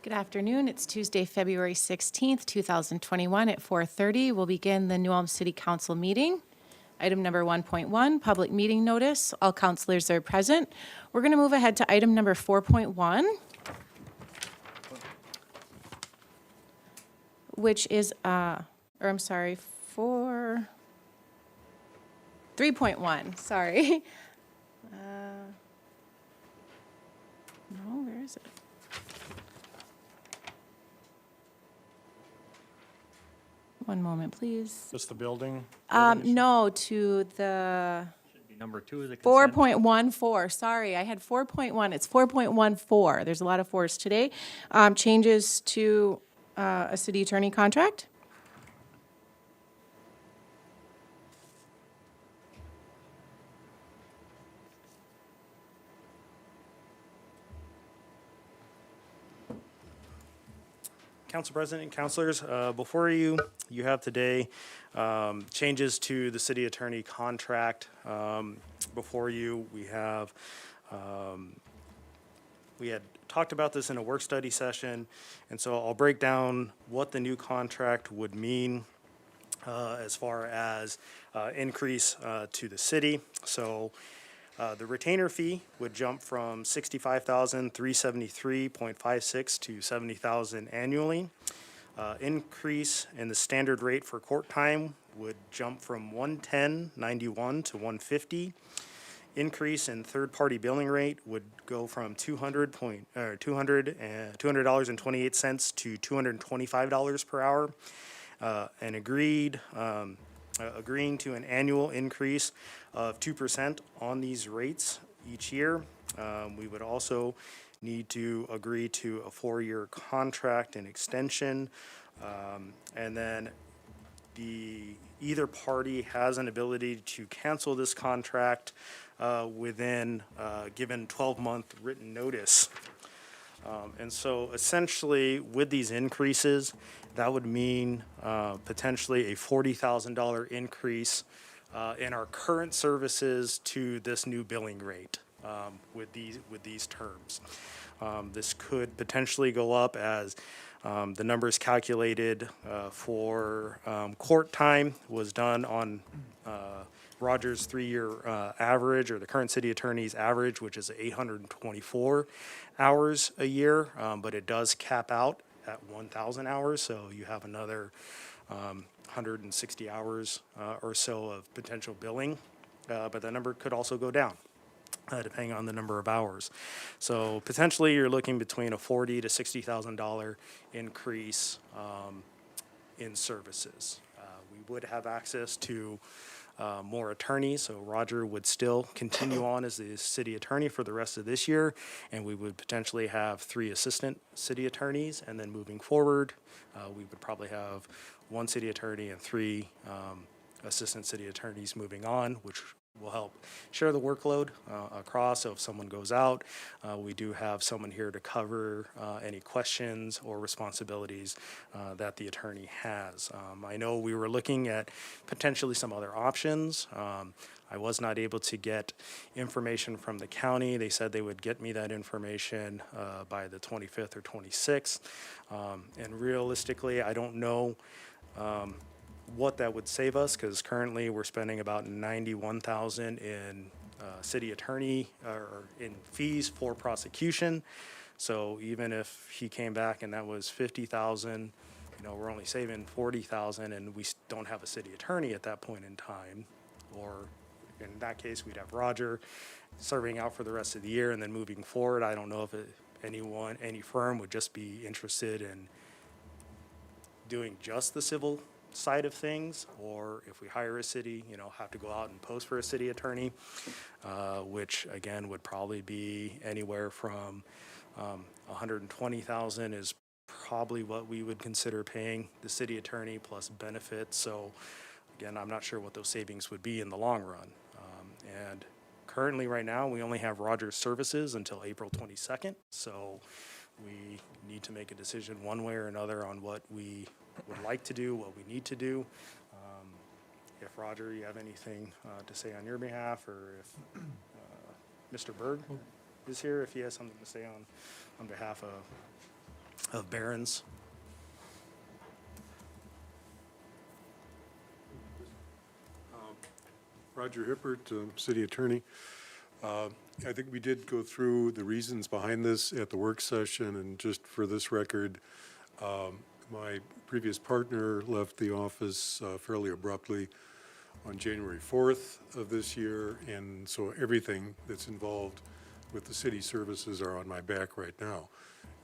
Good afternoon. It's Tuesday, February 16th, 2021 at 4:30. We'll begin the New Ulm City Council meeting. Item number 1.1, public meeting notice. All councilors are present. We're going to move ahead to item number 4.1, which is, 3.1, sorry. No, where is it? One moment, please. Just the building? No, to the Should be number 2 of the consent. 4.14, sorry, I had 4.1, it's 4.14. There's a lot of fours today. Changes to a city attorney contract. Council President and councilors, before you have today changes to the city attorney contract. Before you, we had talked about this in a work study session, and so I'll break down what the new contract would mean as far as increase to the city. So the retainer fee would jump from $65,373.56 to $70,000 annually. Increase in the standard rate for court time would jump from $110.91 to $150. Increase in third-party billing rate would go from $200.28 to $225 per hour. And agreeing to an annual increase of 2% on these rates each year. We would also need to agree to a 4-year contract and extension. And then either party has an ability to cancel this contract within given 12-month written notice. And so essentially with these increases, that would mean potentially a $40,000 increase in our current services to this new billing rate with these terms. This could potentially go up as the numbers calculated for court time was done on Roger's 3-year average, or the current city attorney's average, which is 824 hours a year, but it does cap out at 1,000 hours, so you have another 160 hours or so of potential billing, but that number could also go down depending on the number of hours. So potentially you're looking between a $40,000 to $60,000 increase in services. We would have access to more attorneys, so Roger would still continue on as the city attorney for the rest of this year, and we would potentially have 3 assistant city attorneys, and then moving forward, we would probably have 1 city attorney and 3 assistant city attorneys moving on, which will help share the workload across. So if someone goes out, we do have someone here to cover any questions or responsibilities that the attorney has. I know we were looking at potentially some other options. I was not able to get information from the county. They said they would get me that information by the 25th or 26th. And realistically, I don't know what that would save us, because currently we're spending about $91,000 in city attorney or in fees for prosecution. So even if he came back and that was $50,000, we're only saving $40,000, and we don't have a city attorney at that point in time. Or in that case, we'd have Roger serving out for the rest of the year, and then moving forward, I don't know if any firm would just be interested in doing just the civil side of things, or if we hire a city, have to go out and post for a city attorney, which again would probably be anywhere from $120,000 is probably what we would consider paying the city attorney plus benefits. So again, I'm not sure what those savings would be in the long run. And currently right now, we only have Roger's services until April 22nd. So we need to make a decision one way or another on what we would like to do, what we need to do. If Roger, you have anything to say on your behalf, or if Mr. Berg is here, if he has something to say on behalf of Barron's. Roger Hippert, City Attorney. I think we did go through the reasons behind this at the work session, and just for this record, my previous partner left the office fairly abruptly on January 4th of this year, and so everything that's involved with the city services are on my back right now.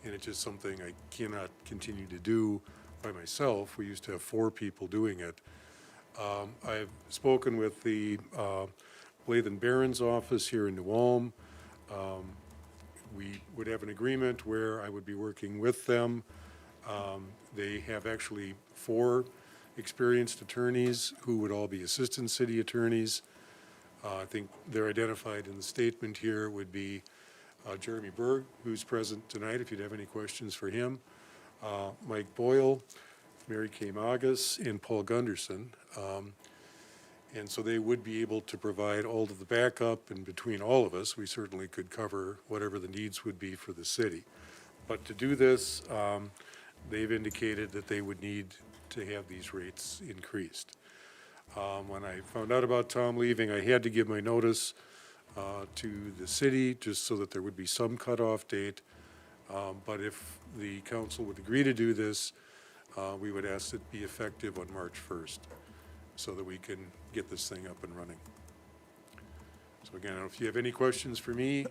And it's just something I cannot continue to do by myself. We used to have 4 people doing it. I've spoken with the Blathen Barron's office here in New Ulm. We would have an agreement where I would be working with them. They have actually 4 experienced attorneys who would all be assistant city attorneys. I think they're identified in the statement here would be Jeremy Berg, who's present tonight, if you'd have any questions for him, Mike Boyle, Mary Kay Magas, and Paul Gunderson. And so they would be able to provide all of the backup, and between all of us, we certainly could cover whatever the needs would be for the city. But to do this, they've indicated that they would need to have these rates increased. When I found out about Tom leaving, I had to give my notice to the city, just so that there would be some cutoff date. But if the council would agree to do this, we would ask it be effective on March 1st, so that we can get this thing up and running. So again, I don't know if you have any questions for me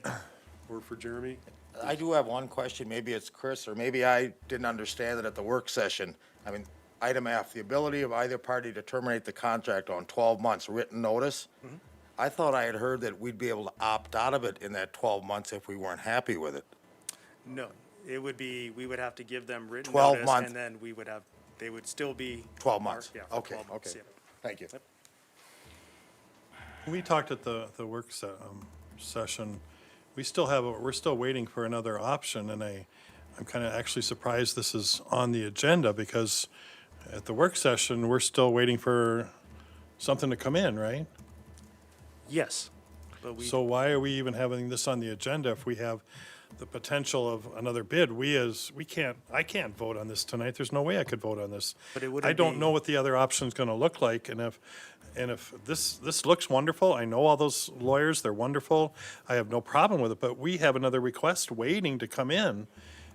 or for Jeremy? I do have one question, maybe it's Chris, or maybe I didn't understand it at the work session. I mean, item F, the ability of either party to terminate the contract on 12 months written notice. I thought I had heard that we'd be able to opt out of it in that 12 months if we weren't happy with it. No, it would be, we would have to give them written 12 notice, months. and then we would have, they would still be. 12 months? Yeah, for Okay, 12 months, okay. yeah. Thank you. We talked at the work session, we're still waiting for another option, and I'm kind of actually surprised this is on the agenda, because at the work session, we're still waiting for something to come in, right? Yes, but we. So why are we even having this on the agenda if we have the potential of another bid? I can't vote on this tonight. There's no way I could vote on this. But it wouldn't I don't be- know what the other option's gonna look like, and if this looks wonderful, I know all those lawyers, they're wonderful. I have no problem with it, but we have another request waiting to come in.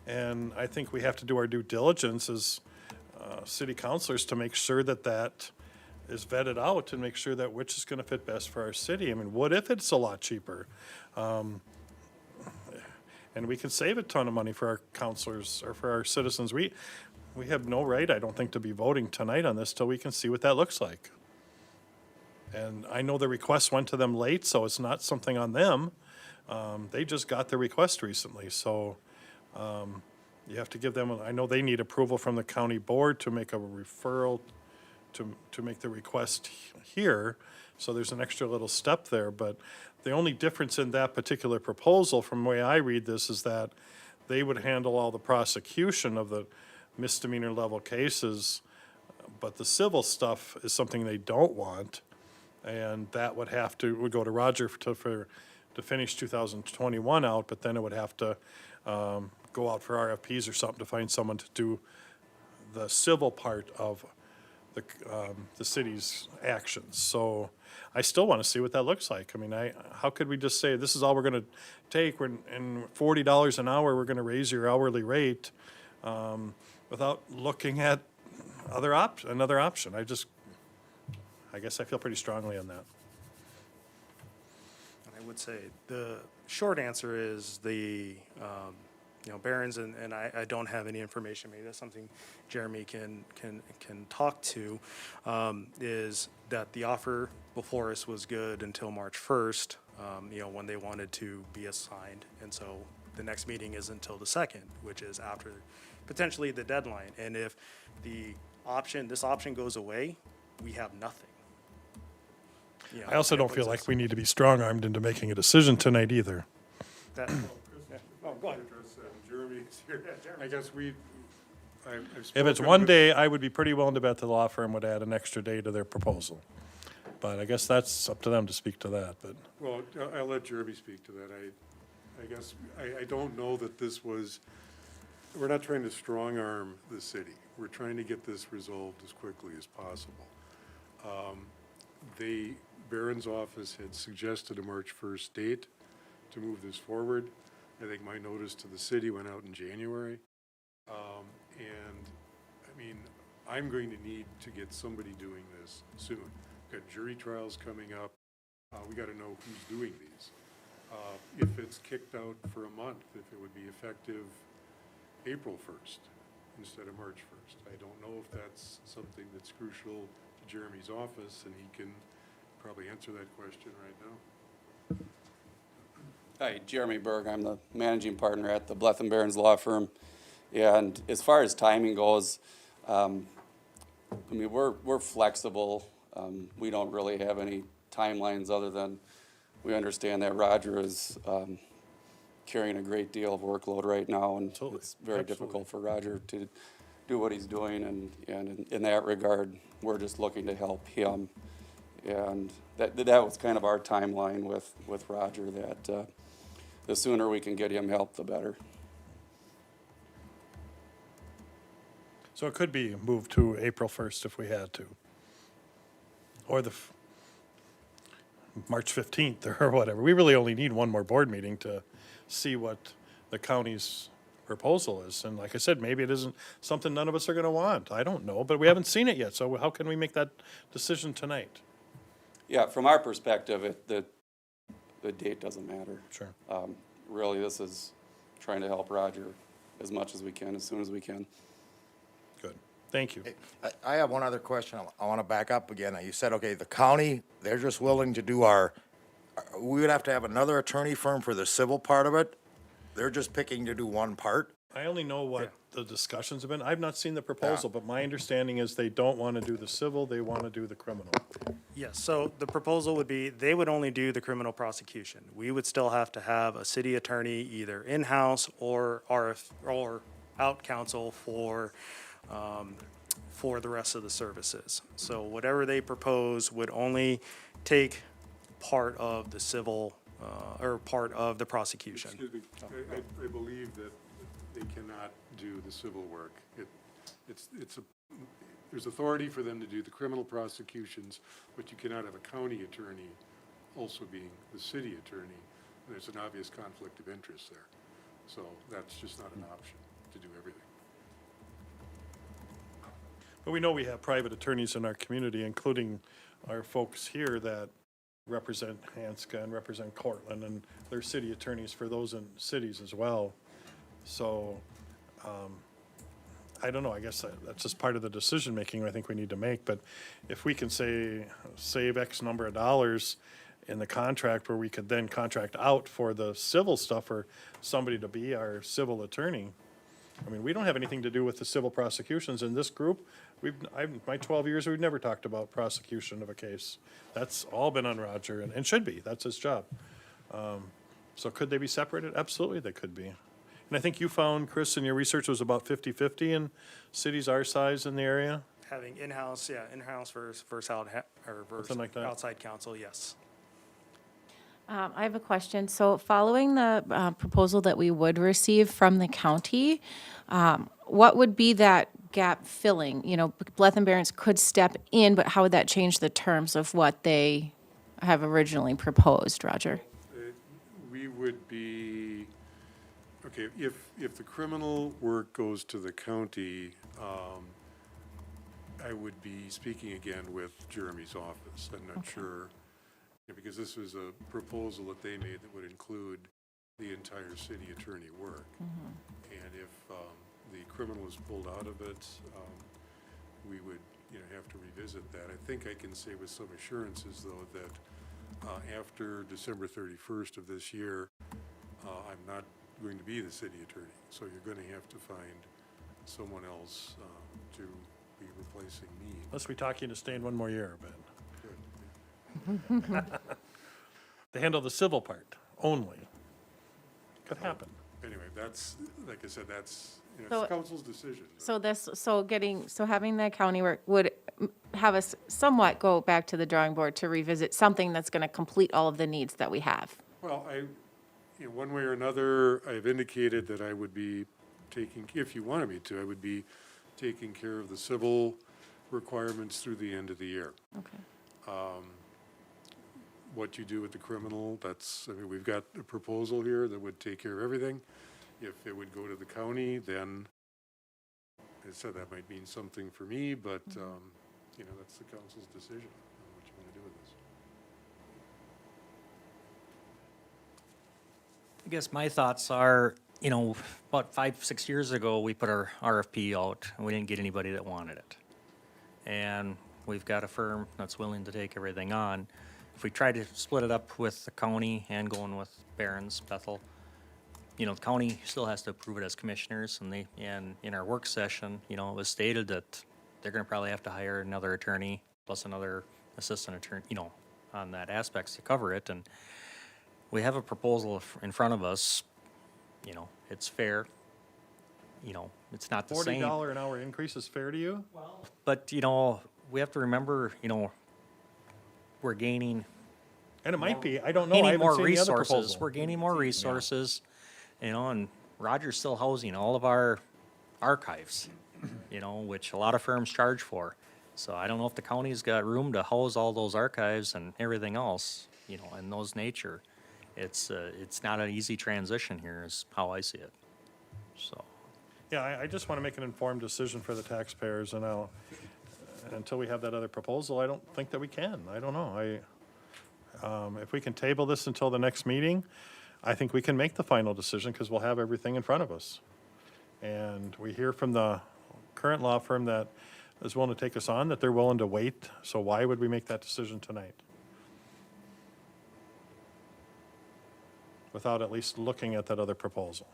And I think we have to do our due diligence as city councilors to make sure that that is vetted out and make sure that which is gonna fit best for our city. I mean, what if it's a lot cheaper? And we can save a ton of money for our councilors or for our citizens. We have no right, I don't think, to be voting tonight on this till we can see what that looks like. And I know the request went to them late, so it's not something on them. They just got the request recently, so you have to give them, I know they need approval from the county board to make a referral to make the request here, so there's an extra little step there, but the only difference in that particular proposal, from the way I read this, is that they would handle all the prosecution of the misdemeanor level cases, but the civil stuff is something they don't want, and that would go to Roger to finish 2021 out, but then it would have to go out for RFPs or something to find someone to do the civil part of the city's actions. So I still want to see what that looks like. I mean, how could we just say, this is all we're going to take, and $40 an hour, we're going to raise your hourly rate, without looking at another option? I guess I feel pretty strongly on that. I would say the short answer is Barron's, and I don't have any information, maybe that's something Jeremy can talk to, is that the offer before us was good until March 1st, when they wanted to be assigned. And so the next meeting is until the 2nd, which is after potentially the deadline. And if this option goes away, we have nothing. I also don't feel like we need to be strong-armed into making a decision tonight either. That, oh, go ahead. Jeremy's here. I guess If it's one day, I would be pretty willing to bet the law firm would add an extra day to their proposal. But I guess that's up to them to speak to that, but. Well, I'll let Jeremy speak to that. I guess, I don't know that this was we're not trying to strong-arm the city. We're trying to get this resolved as quickly as possible. Barron's office had suggested a March 1st date to move this forward. I think my notice to the city went out in January. And, I mean, I'm going to need to get somebody doing this soon. We've got jury trials coming up. We got to know who's doing these. If it's kicked out for a month, if it would be effective April 1st instead of March 1st. I don't know if that's something that's crucial to Jeremy's office, and he can probably answer that question right now. Hi, Jeremy Berg. I'm the managing partner at the Bleth and Barron's Law Firm. And as far as timing goes, I mean, we're flexible. We don't really have any timelines other than we understand that Roger is carrying a great deal of workload right now, and Absolutely. it's very difficult for Roger to do what he's doing. And in that regard, we're just looking to help him. And that was kind of our timeline with Roger, that the sooner we can get him help, the better. So it could be moved to April 1st if we had to. Or March 15th or whatever. We really only need one more board meeting to see what the county's proposal is. And like I said, maybe it isn't something none of us are going to want. I don't know, but we haven't seen it yet. So how can we make that decision tonight? Yeah, from our perspective, the date doesn't matter. Sure. Really, this is trying to help Roger as much as we can, as soon as we can. Good. Thank you. I have one other question. I want to back up again. You said, okay, the county, they're just willing to do we would have to have another attorney firm for the civil part of it? They're just picking to do one part? I only know what the discussions have been. I've not seen the proposal, but my understanding is they don't want to do the civil, they want to do the criminal. Yes, so the proposal would be, they would only do the criminal prosecution. We would still have to have a city attorney either in-house or out counsel for the rest of the services. So whatever they propose would only take part of the civil, or part of the prosecution. Excuse me, I believe that they cannot do the civil work. There's authority for them to do the criminal prosecutions, but you cannot have a county attorney also being the city attorney. There's an obvious conflict of interest there. So that's just not an option to do everything. But we know we have private attorneys in our community, including our folks here that represent Hanska and represent Cortland, and they're city attorneys for those in cities as well. So, I don't know, I guess that's just part of the decision-making I think we need to make, but if we can save X number of dollars in the contract where we could then contract out for the civil stuff for somebody to be our civil attorney. I mean, we don't have anything to do with the civil prosecutions in this group. My 12 years, we've never talked about prosecution of a case. That's all been on Roger, and should be, that's his job. So could they be separated? Absolutely, they could be. And I think you found, Chris, in your research was about 50-50 in cities our size in the area? Having in-house versus Something like that. outside counsel, yes. I have a question. So following the proposal that we would receive from the county, what would be that gap filling? You know, Bleth and Barron's could step in, but how would that change the terms of what they have originally proposed, Roger? We would be, okay, if the criminal work goes to the county, I would be speaking again with Jeremy's office. I'm not sure, because this was a proposal that they made that would include the entire city attorney work. And if the criminal is pulled out of it, we would, have to revisit that. I think I can say with some assurances, though, that after December 31st of this year, I'm not going to be the city attorney. So you're going to have to find someone else to be replacing me. Unless we talk you into staying one more year, but Good. to handle the civil part only. Could happen. Anyway, that's, like I said, that's, So- it's council's decision. So having the county work would have us somewhat go back to the drawing board to revisit something that's going to complete all of the needs that we have. Well, one way or another, I've indicated that I would be taking, if you wanted me to, I would be taking care of the civil requirements through the end of the year. Okay. What you do with the criminal, that's, I mean, we've got a proposal here that would take care of everything. If it would go to the county, then I said that might mean something for me, but, you know, that's the council's decision on what you want to do with this. I guess my thoughts are, you know, about 5, 6 years ago, we put our RFP out, and we didn't get anybody that wanted it. And we've got a firm that's willing to take everything on. If we try to split it up with the county and going with Barron's, Bethel, you know, the county still has to approve it as commissioners, and in our work session, you know, it was stated that they're gonna probably have to hire another attorney plus another assistant attorney, you know, on that aspects to cover it, and we have a proposal in front of us, you know, it's fair. You know, it's not the same. $40 an hour increase is fair to you? But, you know, we have to remember, you know, we're gaining, And it might be, I don't know, I gaining haven't more seen the other resources. proposal. We're gaining more resources, you know, and Roger's still housing all of our archives, you know, which a lot of firms charge for. So I don't know if the county's got room to house all those archives and everything else, you know, in those nature. It's not an easy transition here is how I see it, so. Yeah, I just want to make an informed decision for the taxpayers, and until we have that other proposal, I don't think that we can. I don't know. If we can table this until the next meeting, I think we can make the final decision, because we'll have everything in front of us. And we hear from the current law firm that is willing to take us on, that they're willing to wait, so why would we make that decision tonight? Without at least looking at that other proposal.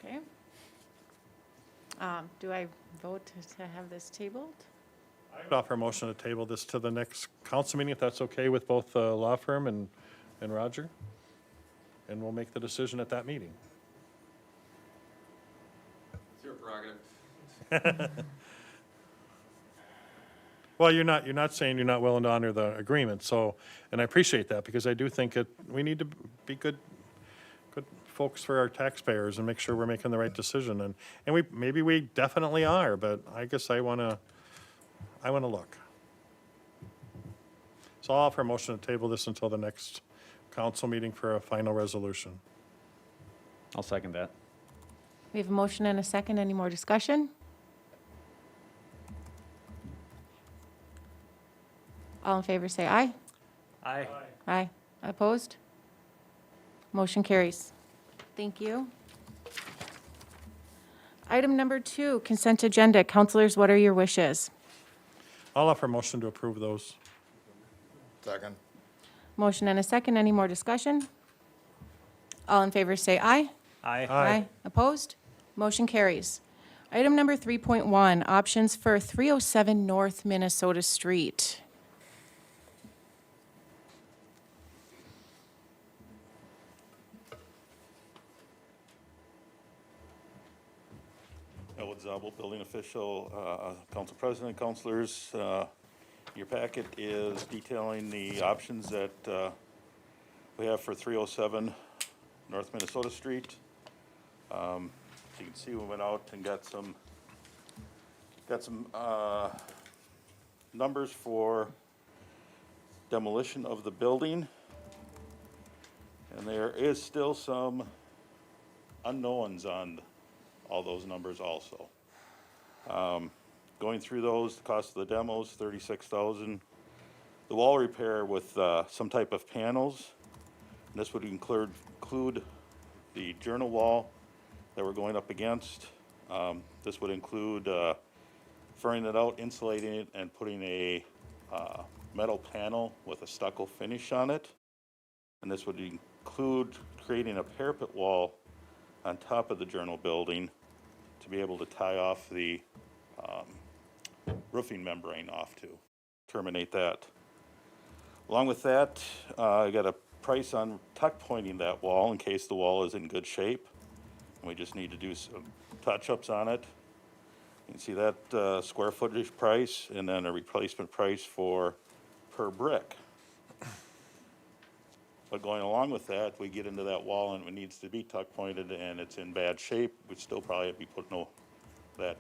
Okay. Do I vote to have this tabled? I would offer a motion to table this to the next council meeting, if that's okay with both the law firm and Roger. And we'll make the decision at that meeting. It's your prerogative. Well, you're not saying you're not willing to honor the agreement, so, and I appreciate that, because I do think we need to be good folks for our taxpayers and make sure we're making the right decision, and maybe we definitely are, but I guess I wanna look. So I'll offer a motion to table this until the next council meeting for a final resolution. I'll second that. We have a motion and a second. Any more discussion? All in favor, say aye. Aye. Aye. Opposed? Motion carries. Thank you. Item number 2, consent agenda. Councilors, what are your wishes? I'll offer a motion to approve those. Second. Motion and a second. Any more discussion? All in favor, say aye. Aye. Opposed? Motion carries. Item number 3.1, options for 307 North Minnesota Street. Elwood Zabel, building official, council president, councilors. Your packet is detailing the options that we have for 307 North Minnesota Street. As you can see, we went out and got some numbers for demolition of the building. And there is still some unknowns on all those numbers also. Going through those, the cost of the demos, $36,000. The wall repair with some type of panels, and this would include the journal wall that we're going up against. This would include furring it out, insulating it, and putting a metal panel with a stucco finish on it. And this would include creating a parapet wall on top of the journal building to be able to tie off the roofing membrane off to terminate that. Along with that, I got a price on tuck pointing that wall in case the wall is in good shape. And we just need to do some touch-ups on it. You can see that square footage price and then a replacement price for per brick. But going along with that, we get into that wall and it needs to be tuck pointed and it's in bad shape. We'd still probably have to be putting that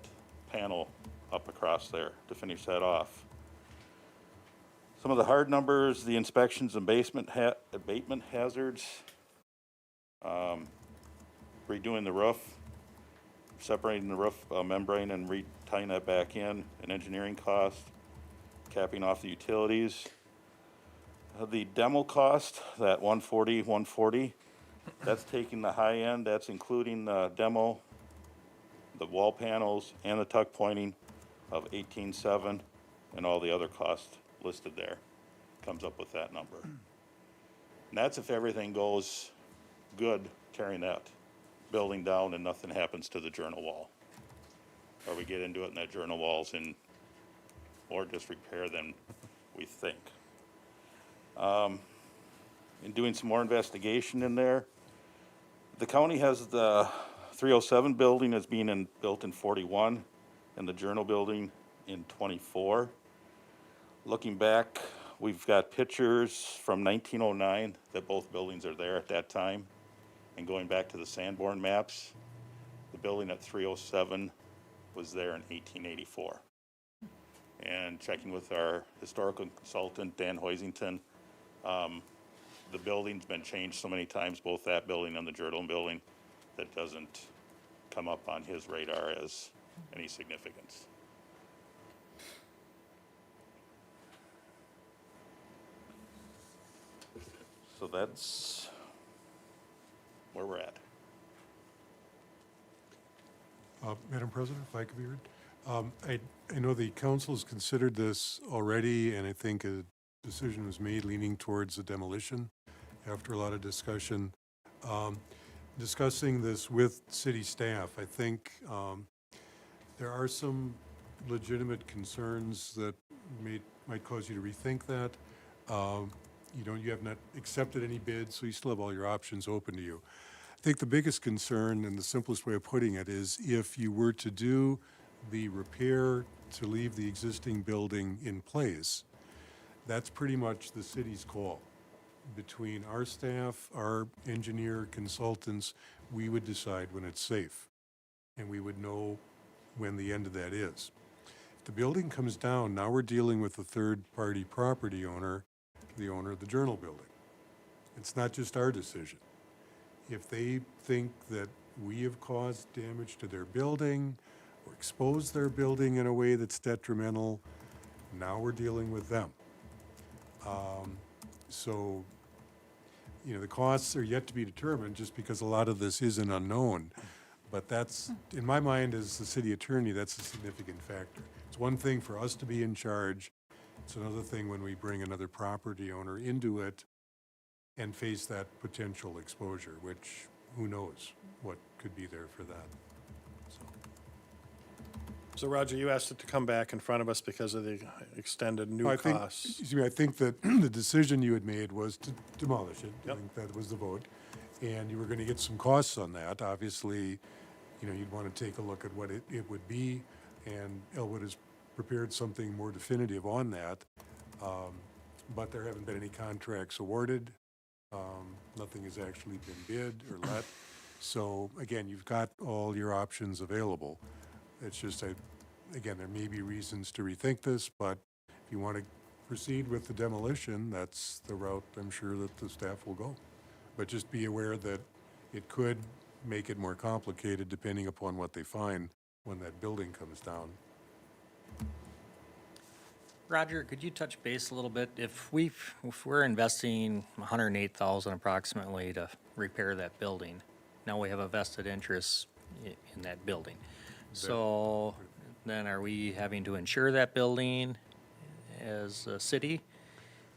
panel up across there to finish that off. Some of the hard numbers, the inspections and abatement hazards, redoing the roof, separating the roof membrane and tying that back in, an engineering cost, capping off the utilities. The demo cost, that 140, that's taking the high end, that's including the demo, the wall panels, and the tuck pointing of 18.7, and all the other costs listed there. Comes up with that number. And that's if everything goes good, tearing that building down and nothing happens to the journal wall. Or we get into it and that journal wall's in more disrepair than we think. In doing some more investigation in there, the county has the 307 building as being built in 41 and the journal building in 24. Looking back, we've got pictures from 1909 that both buildings are there at that time. And going back to the Sanborn maps, the building at 307 was there in 1884. And checking with our historical consultant, Dan Hoisington, the building's been changed so many times, both that building and the journal building, that doesn't come up on his radar as any significance. So that's where we're at. Madam President, if I could be heard. I know the council has considered this already, and I think a decision was made leaning towards the demolition after a lot of discussion. Discussing this with city staff, I think there are some legitimate concerns that might cause you to rethink that. You have not accepted any bids, so you still have all your options open to you. I think the biggest concern, and the simplest way of putting it, is if you were to do the repair to leave the existing building in place, that's pretty much the city's call. Between our staff, our engineer, consultants, we would decide when it's safe, and we would know when the end of that is. If the building comes down, now we're dealing with the third-party property owner, the owner of the journal building. It's not just our decision. If they think that we have caused damage to their building or exposed their building in a way that's detrimental, now we're dealing with them. So, the costs are yet to be determined just because a lot of this is an unknown. But that's, in my mind, as the city attorney, that's a significant factor. It's one thing for us to be in charge. It's another thing when we bring another property owner into it and face that potential exposure, which who knows what could be there for that. So Roger, you asked it to come back in front of us because of the extended new I think, costs. I think that the decision you had made was to demolish it. Yep. I think that was the vote. And you were going to get some costs on that. Obviously, you'd want to take a look at what it would be, and Elwood has prepared something more definitive on that. But there haven't been any contracts awarded. Nothing has actually been bid or let. So again, you've got all your options available. It's just, again, there may be reasons to rethink this, but if you want to proceed with the demolition, that's the route I'm sure that the staff will go. But just be aware that it could make it more complicated depending upon what they find when that building comes down. Roger, could you touch base a little bit? If we're investing $108,000 approximately to repair that building, now we have a vested interest in that building. So then are we having to insure that building as a city,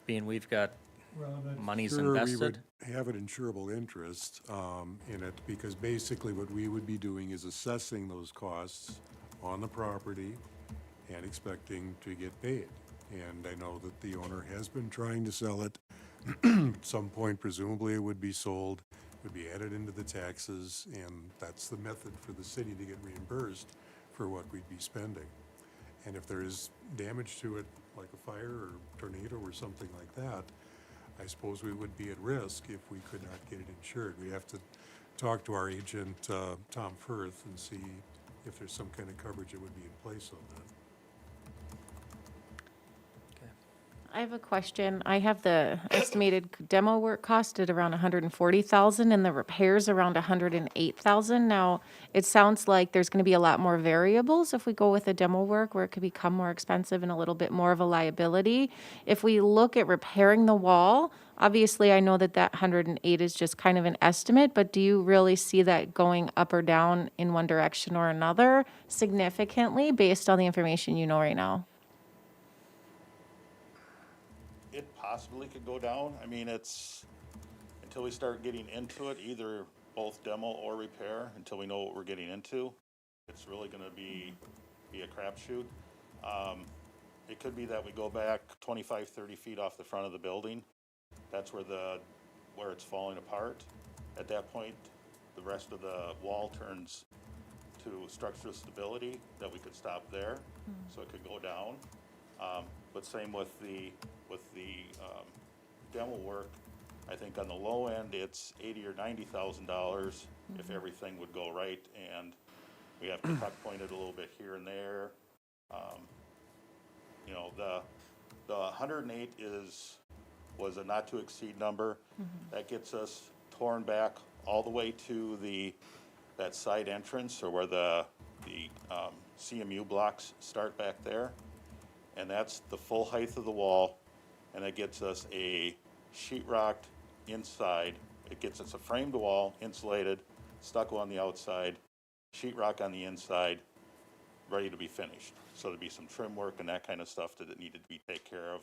being we've got monies invested? We would have an insurable interest in it, because basically what we would be doing is assessing those costs on the property and expecting to get paid. And I know that the owner has been trying to sell it. At some point, presumably it would be sold, would be added into the taxes, and that's the method for the city to get reimbursed for what we'd be spending. And if there is damage to it, like a fire or tornado or something like that, I suppose we would be at risk if we could not get it insured. We have to talk to our agent, Tom Firth, and see if there's some kind of coverage that would be in place on that. I have a question. I have the estimated demo work cost at around 140,000 and the repairs around 108,000. Now, it sounds like there's going to be a lot more variables if we go with the demo work where it could become more expensive and a little bit more of a liability. If we look at repairing the wall, obviously I know that 108 is just kind of an estimate, but do you really see that going up or down in one direction or another significantly based on the information you know right now? It possibly could go down. I mean, it's, until we start getting into it, either both demo or repair, until we know what we're getting into, it's really gonna be a crapshoot. It could be that we go back 25, 30 feet off the front of the building. That's where it's falling apart. At that point, the rest of the wall turns to structural stability, that we could stop there, so it could go down. But same with the demo work. I think on the low end, it's $80,000 or $90,000 if everything would go right, and we have to tuck point it a little bit here and there. You know, the 108 was a not to exceed number. That gets us torn back all the way to that side entrance, or where the CMU blocks start back there. And that's the full height of the wall, and it gets us a sheetrocked inside. It gets us a framed wall, insulated, stucco on the outside, sheetrock on the inside, ready to be finished. So there'd be some trim work and that kind of stuff that needed to be taken care of,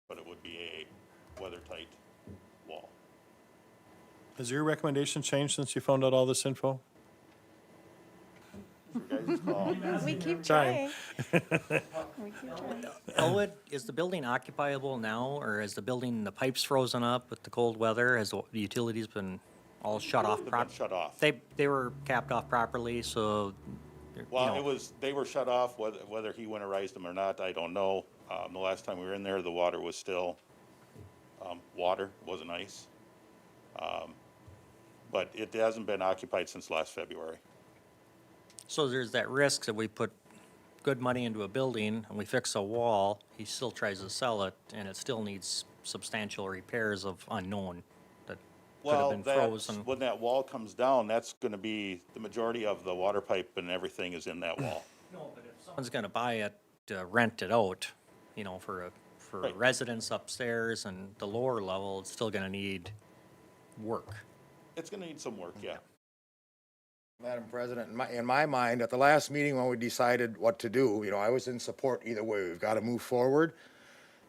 but it would be a weather-tight wall. Has your recommendation changed since you found out all this info? Your guys' call. We keep Trying. Elwood, is the building occupiable now, or is the pipes frozen up with the cold weather? Has the utilities been all shut off? They've been shut off. They were capped off properly, so, you Well, know, they were shut off, whether he winterized them or not, I don't know. The last time we were in there, the water was still, water, wasn't ice. But it hasn't been occupied since last February. so there's that risk that we put good money into a building and we fix a wall, he still tries to sell it, and it still needs substantial repairs of unknown that could have Well, been that's, frozen. when that wall comes down, that's gonna be, the majority of the water pipe and everything is in that wall. No, but if someone's gonna buy it, rent it out, you know, for Right. residents upstairs and the lower level, it's still gonna need work. It's gonna need some work, yeah. Madam President, in my mind, at the last meeting when we decided what to do, I was in support either way. We've got to move forward.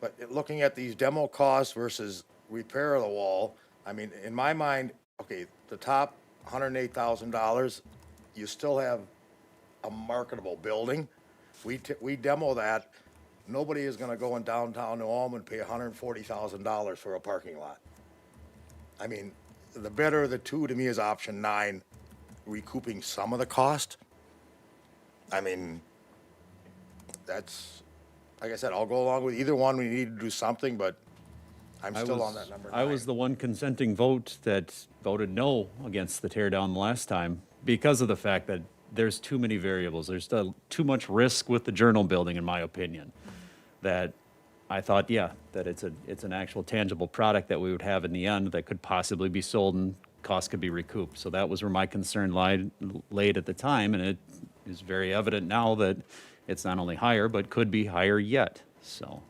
But looking at these demo costs versus repair of the wall, I mean, in my mind, okay, the top $108,000, you still have a marketable building. We demo that, nobody is going to go in downtown New Ulm and pay $140,000 for a parking lot. I mean, the better of the two to me is option 9. Recouping some of the cost. I mean, that's, like I said, I'll go along with either one. We need to do something, but I'm still on that number 9. I was the one consenting vote that voted no against the tear down last time because of the fact that there's too many variables. There's still too much risk with the journal building, in my opinion, that I thought, yeah, that it's an actual tangible product that we would have in the end that could possibly be sold and costs could be recouped. So that was where my concern laid at the time, and it is very evident now that it's not only higher, but could be higher yet, so.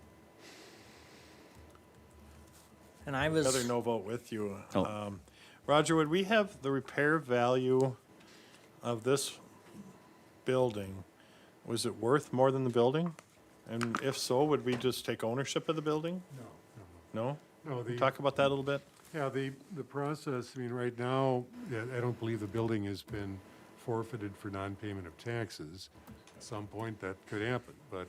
And I was. Another no vote with you. Oh. Roger, would we have the repair value of this building? Was it worth more than the building? And if so, would we just take ownership of the building? No? No, Talk about that a little bit. yeah, the process, I mean, right now, I don't believe the building has been forfeited for non-payment of taxes. At some point, that could happen, but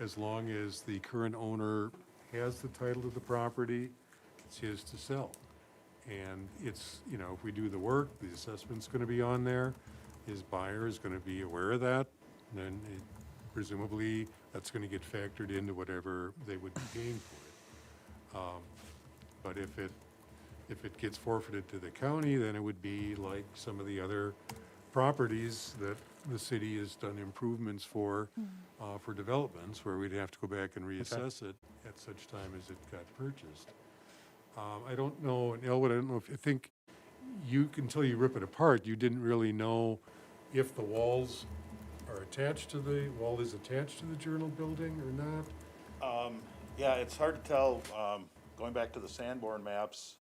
as long as the current owner has the title to the property, it's his to sell. And it's, if we do the work, the assessment's gonna be on there, his buyer is gonna be aware of that, and then presumably, that's gonna get factored into whatever they would be paying for it. But if it gets forfeited to the county, then it would be like some of the other properties that the city has done improvements for developments, where we'd have to go back and reassess it at such time as it got purchased. I don't know, and Elwood, I don't know if, I think until you rip it apart, you didn't really know if the walls are attached to the, wall is attached to the Journal building or not. Yeah, it's hard to tell. Going back to the Sanborn maps,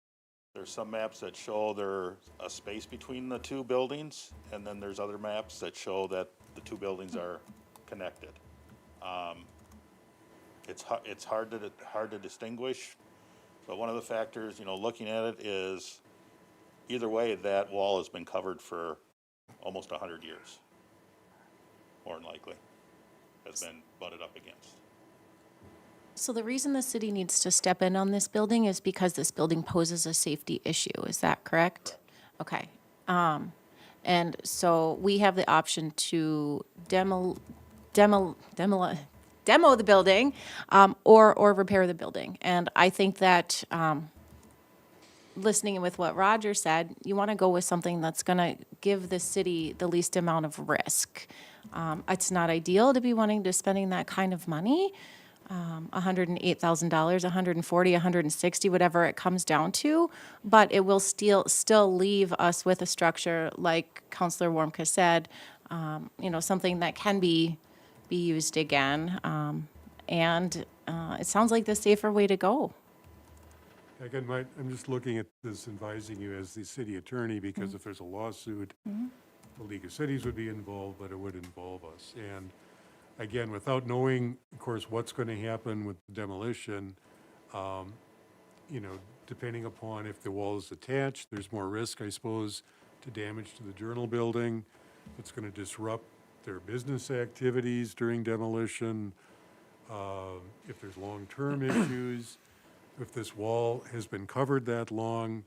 there's some maps that show there's a space between the two buildings, and then there's other maps that show that the two buildings are connected. It's hard to distinguish, but one of the factors, looking at it is, either way, that wall has been covered for almost 100 years, more than likely, has been butted up against. So the reason the city needs to step in on this building is because this building poses a safety issue, is that correct? Okay. And so we have the option to demo the building, or repair the building. And I think that, listening with what Roger said, you want to go with something that's going to give the city the least amount of risk. It's not ideal to be wanting to spending that kind of money, $108,000, $140,000, $160,000, whatever it comes down to, but it will still leave us with a structure, like Councilor Warmka said, something that can be used again. And it sounds like the safer way to go. Again, I'm just looking at this, advising you as the city attorney, because if there's a lawsuit, the League of Cities would be involved, but it would involve us. And again, without knowing, of course, what's going to happen with the demolition, depending upon if the wall is attached, there's more risk, I suppose, to damage to the Journal building. It's going to disrupt their business activities during demolition. If there's long-term issues, if this wall has been covered that long,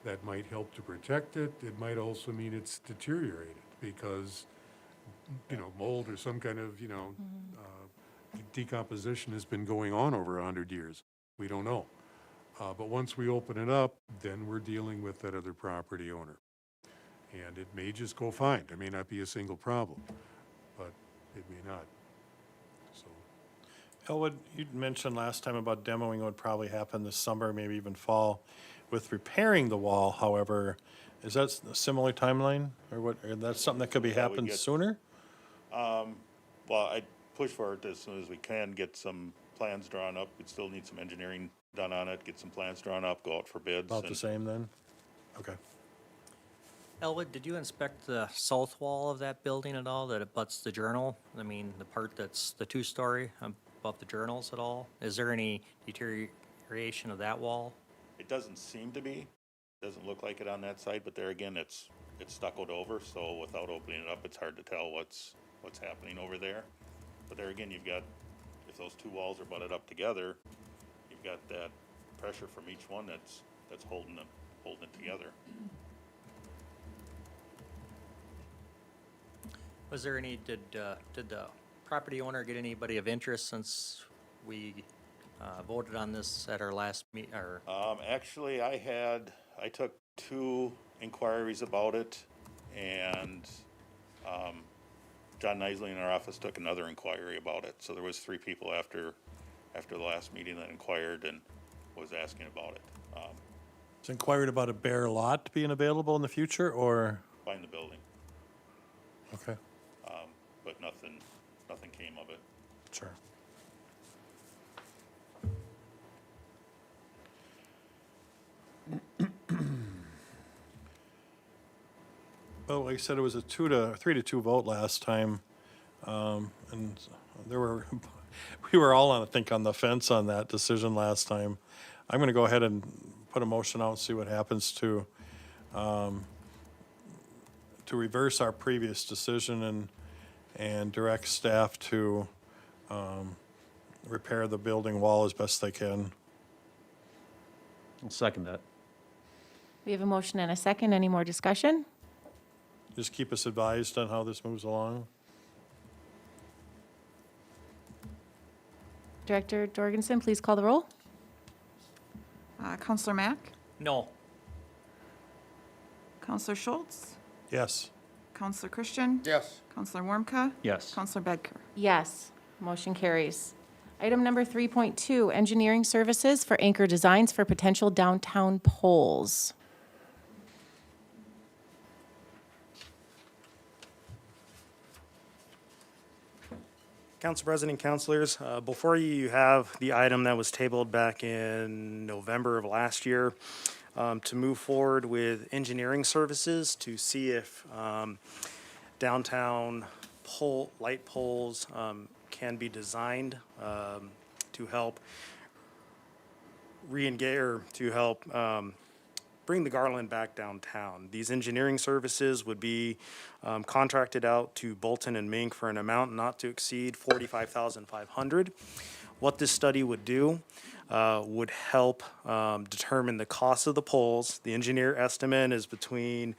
that might help to protect it. It might also mean it's deteriorated because, mold or some kind of, decomposition has been going on over 100 years. We don't know. But once we open it up, then we're dealing with that other property owner. And it may just go fine. There may not be a single problem, but it may not. So, Elwood, you'd mentioned last time about demoing would probably happen this summer, maybe even fall. With repairing the wall, however, is that a similar timeline? Or what, or that's something that could be That would happen get- sooner? Well, I'd push for it as soon as we can, get some plans drawn up. We'd still need some engineering done on it, get some plans drawn up, go out for bids. About the and- same then? Okay. Elwood, did you inspect the south wall of that building at all, that abuts the Journal? I mean, the part that's the two-story above the Journals at all? Is there any deterioration of that wall? It doesn't seem to be, doesn't look like it on that side, but there again, it's stuccoed over, so without opening it up, it's hard to tell what's happening over there. But there again, you've got, if those two walls are butted up together, you've got that pressure from each one that's holding it together. Was there any, did the property owner get anybody of interest since we voted on this at our last meet, or? Actually, I took 2 inquiries about it, and, John Nisley in our office took another inquiry about it. So there was 3 people after the last meeting that inquired and was asking about it. It's inquired about a bare lot being available in the future, or? Buying the building, Okay, but nothing came of it. sure. Well, like I said, it was a 3-2 vote last time. And we were all I think on the fence on that decision last time. I'm gonna go ahead and put a motion out and see what happens to reverse our previous decision and direct staff to, repair the building wall as best they can. I'll second that. We have a motion and a second. Any more discussion? Just keep us advised on how this moves along. Director Jorgensen, please call the roll. Counselor Mack, No. Counselor Schultz, Yes. Counselor Christian, Yes. Counselor Warmka, Yes. Counselor Bedker. Yes, motion carries. Item number 3.2, engineering services for anchor designs for potential downtown poles. Council President, councilors, before you have the item that was tabled back in November of last year to move forward with engineering services to see if downtown light poles can be designed to help re-engage or to help bring the Garland back downtown. These engineering services would be contracted out to Bolton and Mink for an amount not to exceed $45,500. What this study would do would help determine the cost of the poles. The engineer estimate is between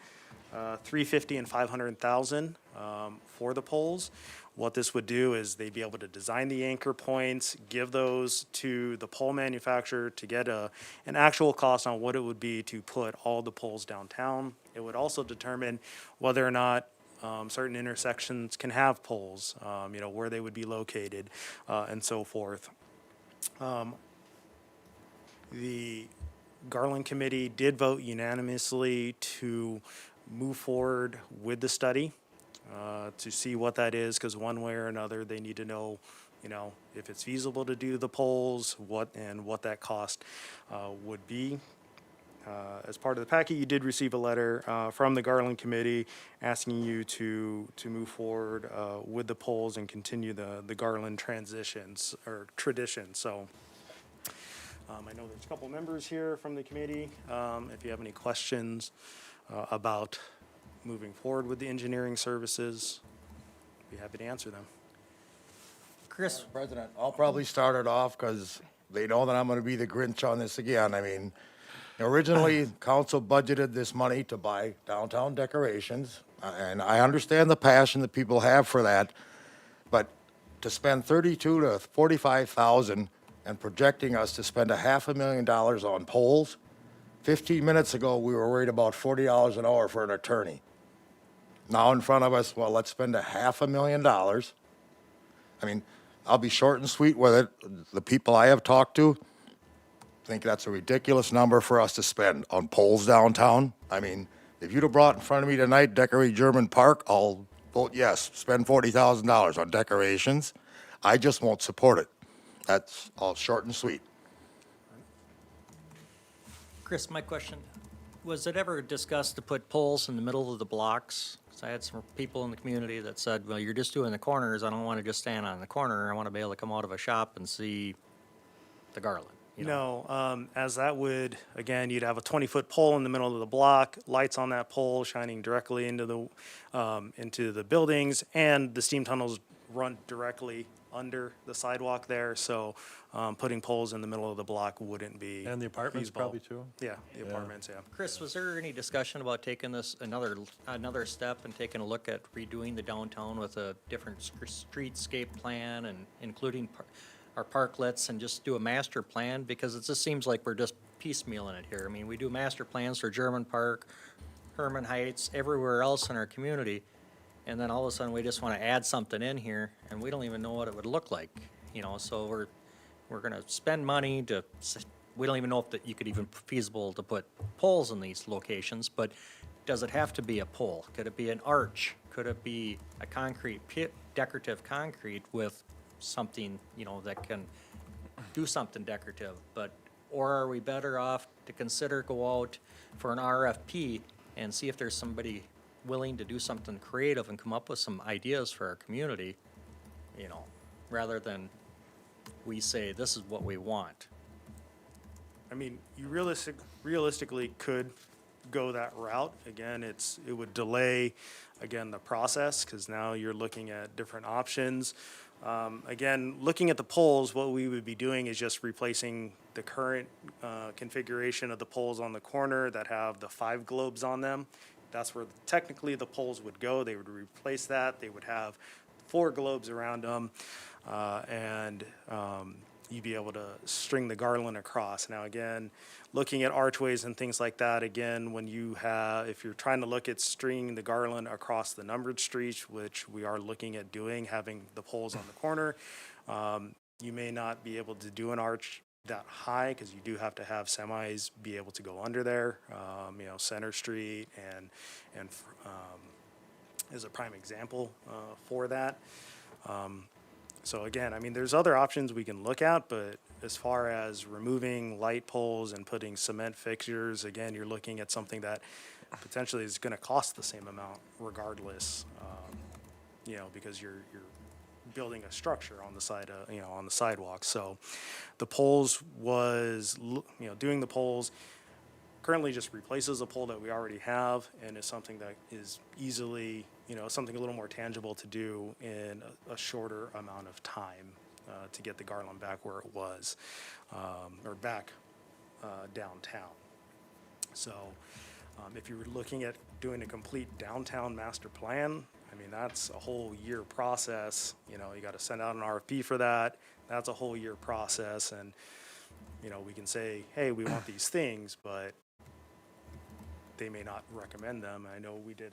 $350,000 and $500,000 for the poles. What this would do is they'd be able to design the anchor points, give those to the pole manufacturer to get an actual cost on what it would be to put all the poles downtown. It would also determine whether or not certain intersections can have poles, where they would be located, and so forth. The Garland Committee did vote unanimously to move forward with the study to see what that is, because one way or another, they need to know, if it's feasible to do the poles, what that cost would be. As part of the packet, you did receive a letter from the Garland Committee asking you to move forward with the poles and continue the Garland transitions or tradition. So I know there's a couple members here from the committee. If you have any questions about moving forward with the engineering services, be happy to answer them. Chris, President, I'll probably start it off because they know that I'm going to be the Grinch on this again. I mean, originally, council budgeted this money to buy downtown decorations, and I understand the passion that people have for that, but to spend $32,000 to $45,000 and projecting us to spend $500,000 on polls, 15 minutes ago, we were worried about $40 an hour for an attorney. Now in front of us, well, let's spend $500,000. I mean, I'll be short and sweet with it. The people I have talked to think that's a ridiculous number for us to spend on poles downtown. I mean, if you'd have brought in front of me tonight, decorate German Park, I'll vote yes, spend $40,000 on decorations. I just won't support it. That's all short and sweet. Chris, my question, was it ever discussed to put poles in the middle of the blocks? 'Cause I had some people in the community that said, well, you're just doing the corners. I don't want to just stand on the corner. I want to be able to come out of a shop and see the Garland. No, as that would, again, you'd have a 20-foot pole in the middle of the block, lights on that pole shining directly into the buildings, and the steam tunnels run directly under the sidewalk there, so putting poles in the middle of the block wouldn't be And the apartments feasible. probably too? Yeah, the apartments, yeah. Chris, was there any discussion about taking this another step and taking a look at redoing the downtown with a different streetscape plan and including our parklets and just do a master plan? Because it just seems like we're just piecemealing it here. I mean, we do master plans for German Park, Herman Heights, everywhere else in our community, and then all of a sudden we just want to add something in here and we don't even know what it would look like, so we're going to spend money we don't even know if you could even feasible to put poles in these locations, but does it have to be a pole? Could it be an arch? Could it be a concrete pit, decorative concrete with something, that can do something decorative? Or are we better off to consider go out for an RFP and see if there's somebody willing to do something creative and come up with some ideas for our community, rather than we say, this is what we want. I mean, you realistically could go that route. Again, it would delay, again, the process, because now you're looking at different options. Again, looking at the poles, what we would be doing is just replacing the current configuration of the poles on the corner that have the 5 globes on them. That's where technically the poles would go. They would replace that. They would have 4 globes around them. you'd be able to string the garland across. Now, again, looking at archways and things like that, again, if you're trying to look at stringing the garland across the numbered streets, which we are looking at doing, having the poles on the corner, you may not be able to do an arch that high because you do have to have semis be able to go under there. Center Street and is a prime example for that. So again, I mean, there's other options we can look at, but as far as removing light poles and putting cement fixtures, again, you're looking at something that potentially is going to cost the same amount regardless, because you're building a structure on the side of, on the sidewalk. So the poles doing the poles currently just replaces a pole that we already have and is something that is easily, something a little more tangible to do in a shorter amount of time to get the garland back where it was, or back downtown. So if you were looking at doing a complete downtown master plan, I mean, that's a whole year process. You got to send out an RFP for that. That's a whole year process. And, we can say, hey, we want these things, but they may not recommend them. I know we did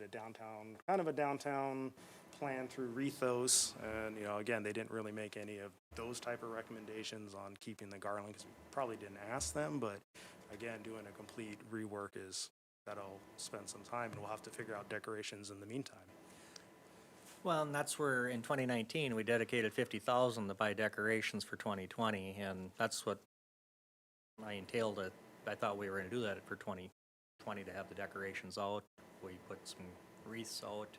kind of a downtown plan through Rethos, and again, they didn't really make any of those type of recommendations on keeping the garland because we probably didn't ask them. But again, doing a complete rework that'll spend some time, and we'll have to figure out decorations in the meantime. Well, and that's where in 2019, we dedicated 50,000 to buy decorations for 2020, and that's what I entailed it. I thought we were gonna do that for 2020 to have the decorations out. We put some wreaths out,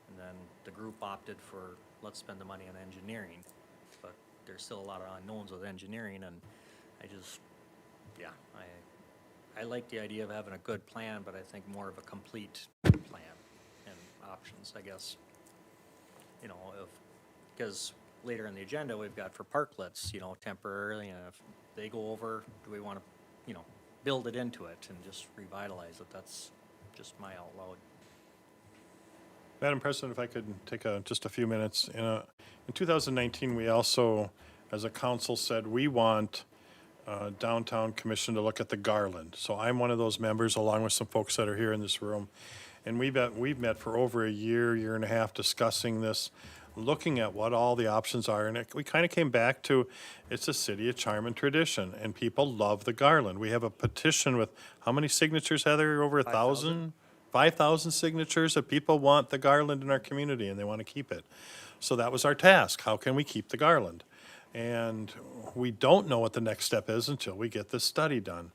and then the group opted for, let's spend the money on engineering. But there's still a lot of unknowns with engineering, and I like the idea of having a good plan, but I think more of a complete plan and options, I guess. Because later in the agenda, we've got for parklets, temporarily, and if they go over, do we want to, build it into it and just revitalize it? That's just my out loud. Madam President, if I could take just a few minutes. In 2019, we also, as a council, said we want Downtown Commission to look at the garland. So I'm one of those members, along with some folks that are here in this room. And we've met for over a year and a half discussing this, looking at what all the options are. And we kind of came back to, it's a city of charm and tradition, and people love the garland. We have a petition with, how many signatures, Heather? Over 1,000? 5,000 signatures that people want the garland in our community and they want to keep it. So that was our task. How can we keep the garland? And we don't know what the next step is until we get this study done.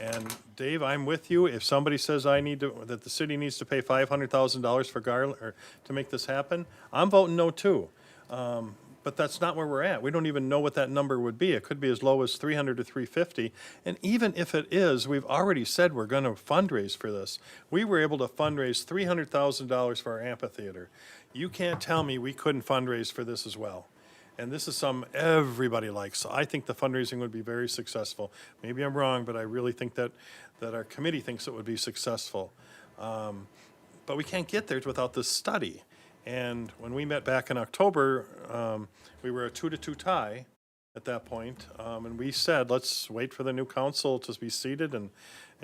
And Dave, I'm with you. If somebody says that the city needs to pay $500,000 for garland, or to make this happen, I'm voting no too. But that's not where we're at. We don't even know what that number would be. It could be as low as 300 to 350. And even if it is, we've already said we're going to fundraise for this. We were able to fundraise $300,000 for our amphitheater. You can't tell me we couldn't fundraise for this as well. And this is something everybody likes. So I think the fundraising would be very successful. Maybe I'm wrong, but I really think that our committee thinks it would be successful. But we can't get there without this study. And when we met back in October, we were a 2-2 tie at that point. And we said, let's wait for the new council to be seated and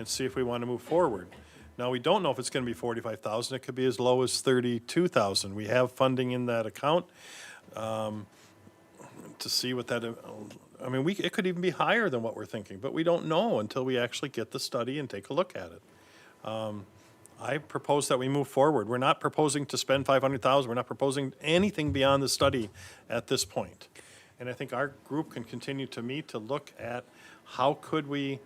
see if we want to move forward. Now, we don't know if it's going to be 45,000. It could be as low as 32,000. We have funding in that account. To see what that, it could even be higher than what we're thinking, but we don't know until we actually get the study and take a look at it. I propose that we move forward. We're not proposing to spend $500,000. We're not proposing anything beyond the study at this point. And I think our group can continue to meet to look at how could we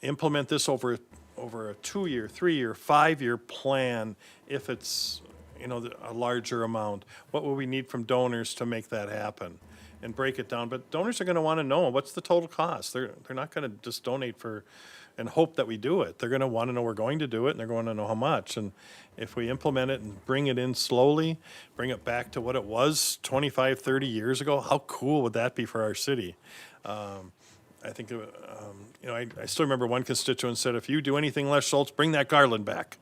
implement this over a 2-year, 3-year, 5-year plan if it's, a larger amount. What will we need from donors to make that happen? And break it down. But donors are going to want to know what's the total cost. They're not going to just donate for and hope that we do it. They're going to want to know we're going to do it, and they're going to know how much. And if we implement it and bring it in slowly, bring it back to what it was 25, 30 years ago, how cool would that be for our city? I think, I still remember one constituent said, if you do anything less, Schultz, bring that garland back.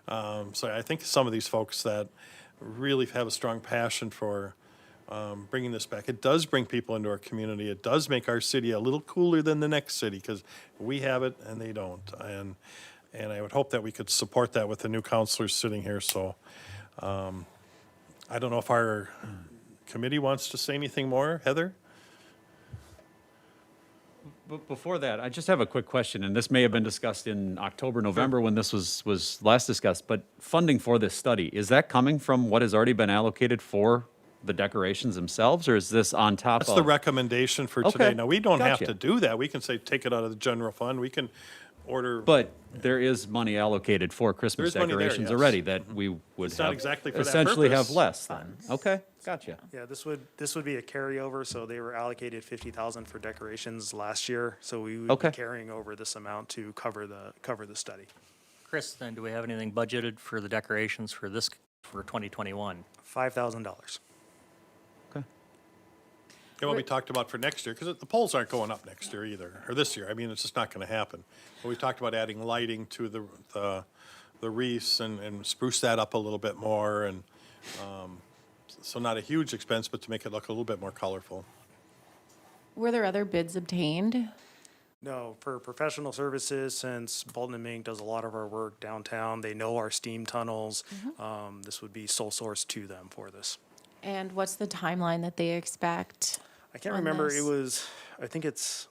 So I think some of these folks that really have a strong passion for bringing this back. It does bring people into our community. It does make our city a little cooler than the next city because we have it and they don't. And I would hope that we could support that with the new counselors sitting here. So I don't know if our committee wants to say anything more. Heather? But before that, I just have a quick question, and this may have been discussed in October, November when this was last discussed, but funding for this study, is that coming from what has already been allocated for the decorations themselves, or is this on top of? That's the recommendation for today. Okay, Now, we don't have gotcha. to do that. We can say, take it out of the general fund. We can order. But there is money allocated for Christmas There is money there, decorations yes. already that we would It's not have exactly for that essentially have purpose. less then. Okay, gotcha. Yeah, this would be a carryover, so they were allocated 50,000 for decorations last year, so we would Okay. be carrying over this amount to cover the study. Chris, then do we have anything budgeted for the decorations for 2021? $5,000. Okay. And what we talked about for next year, because the poles aren't going up next year either, or this year. I mean, it's just not going to happen. But we talked about adding lighting to the wreaths and spruce that up a little bit more, and so not a huge expense, but to make it look a little bit more colorful. Were there other bids obtained? No, for professional services, since Bolton and Mink does a lot of our work downtown, they know our steam tunnels. This would be sole source to them for this. And what's the timeline that they expect? I can't on remember, this? I think it's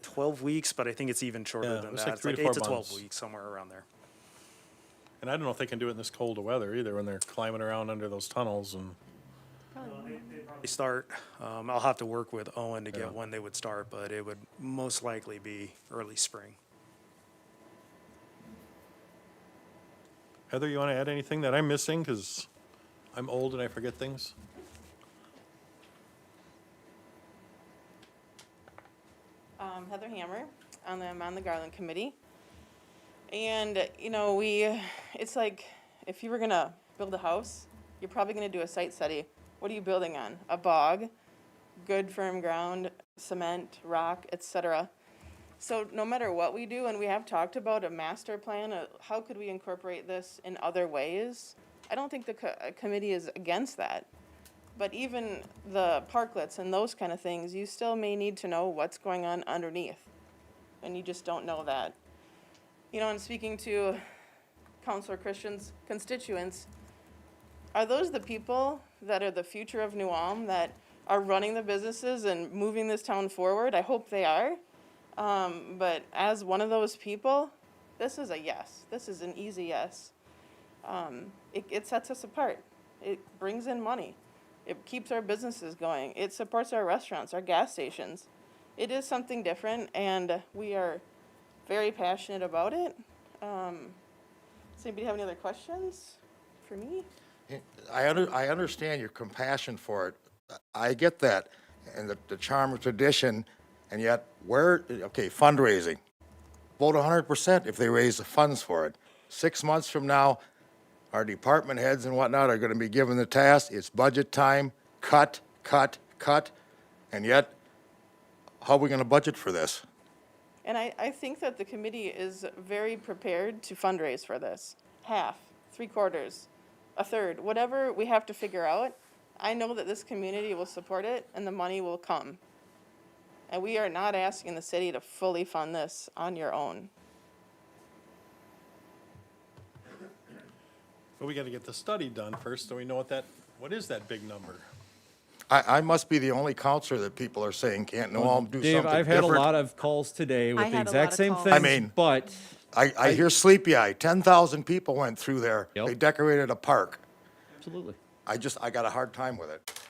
12 weeks, but I think it's even shorter Yeah, than it was that. like It's 3 like to 8 4 to 12 months. weeks, somewhere around there. And I don't know if they can do it in this cold of weather either, when they're climbing around under those tunnels and. They start, I'll have to work with Owen to get when they would start, but it would most likely be early spring. Heather, you want to add anything that I'm missing? Because I'm old and I forget things. Heather Hammer, I'm on the Garland Committee. And, it's like, if you were gonna build a house, you're probably gonna do a site study. What are you building on? A bog, good firm ground, cement, rock, etc. So no matter what we do, and we have talked about a master plan, how could we incorporate this in other ways? I don't think the committee is against that. But even the parklets and those kind of things, you still may need to know what's going on underneath. And you just don't know that. And speaking to Councilor Christian's constituents, are those the people that are the future of New Ulm, that are running the businesses and moving this town forward? I hope they are. But as one of those people, this is a yes. This is an easy yes. It sets us apart. It brings in money. It keeps our businesses going. It supports our restaurants, our gas stations. It is something different, and we are very passionate about it. Does anybody have any other questions for me? I understand your compassion for it. I get that, and the charm of tradition, and yet fundraising. Vote 100% if they raise the funds for it. 6 months from now, our department heads and whatnot are gonna be given the task, it's budget time, cut, and yet, how are we gonna budget for this? And I think that the committee is very prepared to fundraise for this. Half, 3/4, a third, whatever we have to figure out. I know that this community will support it and the money will come. And we are not asking the city to fully fund this on your own. But we got to get the study done first, so we know what is that big number? I must be the only counselor that people are saying can't New Ulm do something Dave, different. I've had a lot of calls today with the had a lot exact of same calls. thing. I mean- But, I hear Sleepy Eye, 10,000 people went through there. Yep. They decorated a park. absolutely. I got a hard time with it.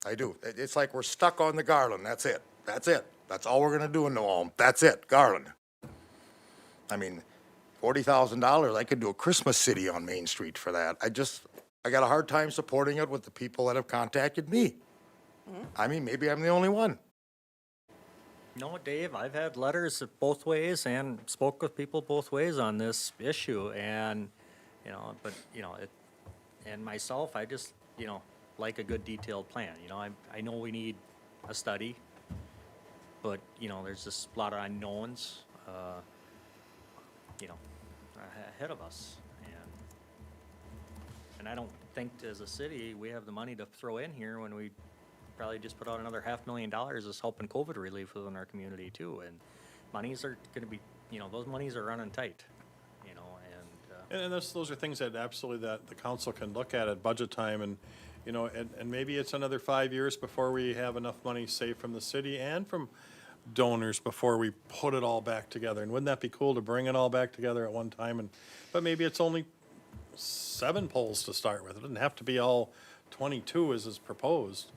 I do. It's like we're stuck on the Garland, that's it. That's all we're gonna do in New Ulm, that's it, Garland. I mean, $40,000, I could do a Christmas city on Main Street for that. I got a hard time supporting it with the people that have contacted me. I mean, maybe I'm the only one. No, Dave, I've had letters both ways and spoke with people both ways on this issue, and, and myself, I just, like a good detailed plan. I know we need a study, but, there's just a lot of unknowns, ahead of us, and And I don't think as a city, we have the money to throw in here when we probably just put out another $500,000 as helping COVID relief within our community too. And monies are gonna be, those monies are running tight, and, And those are things that absolutely that the council can look at budget time and, and maybe it's another 5 years before we have enough money saved from the city and from donors before we put it all back together. And wouldn't that be cool to bring it all back together at one time? But maybe it's only 7 poles to start with. It doesn't have to be all 22 as is proposed.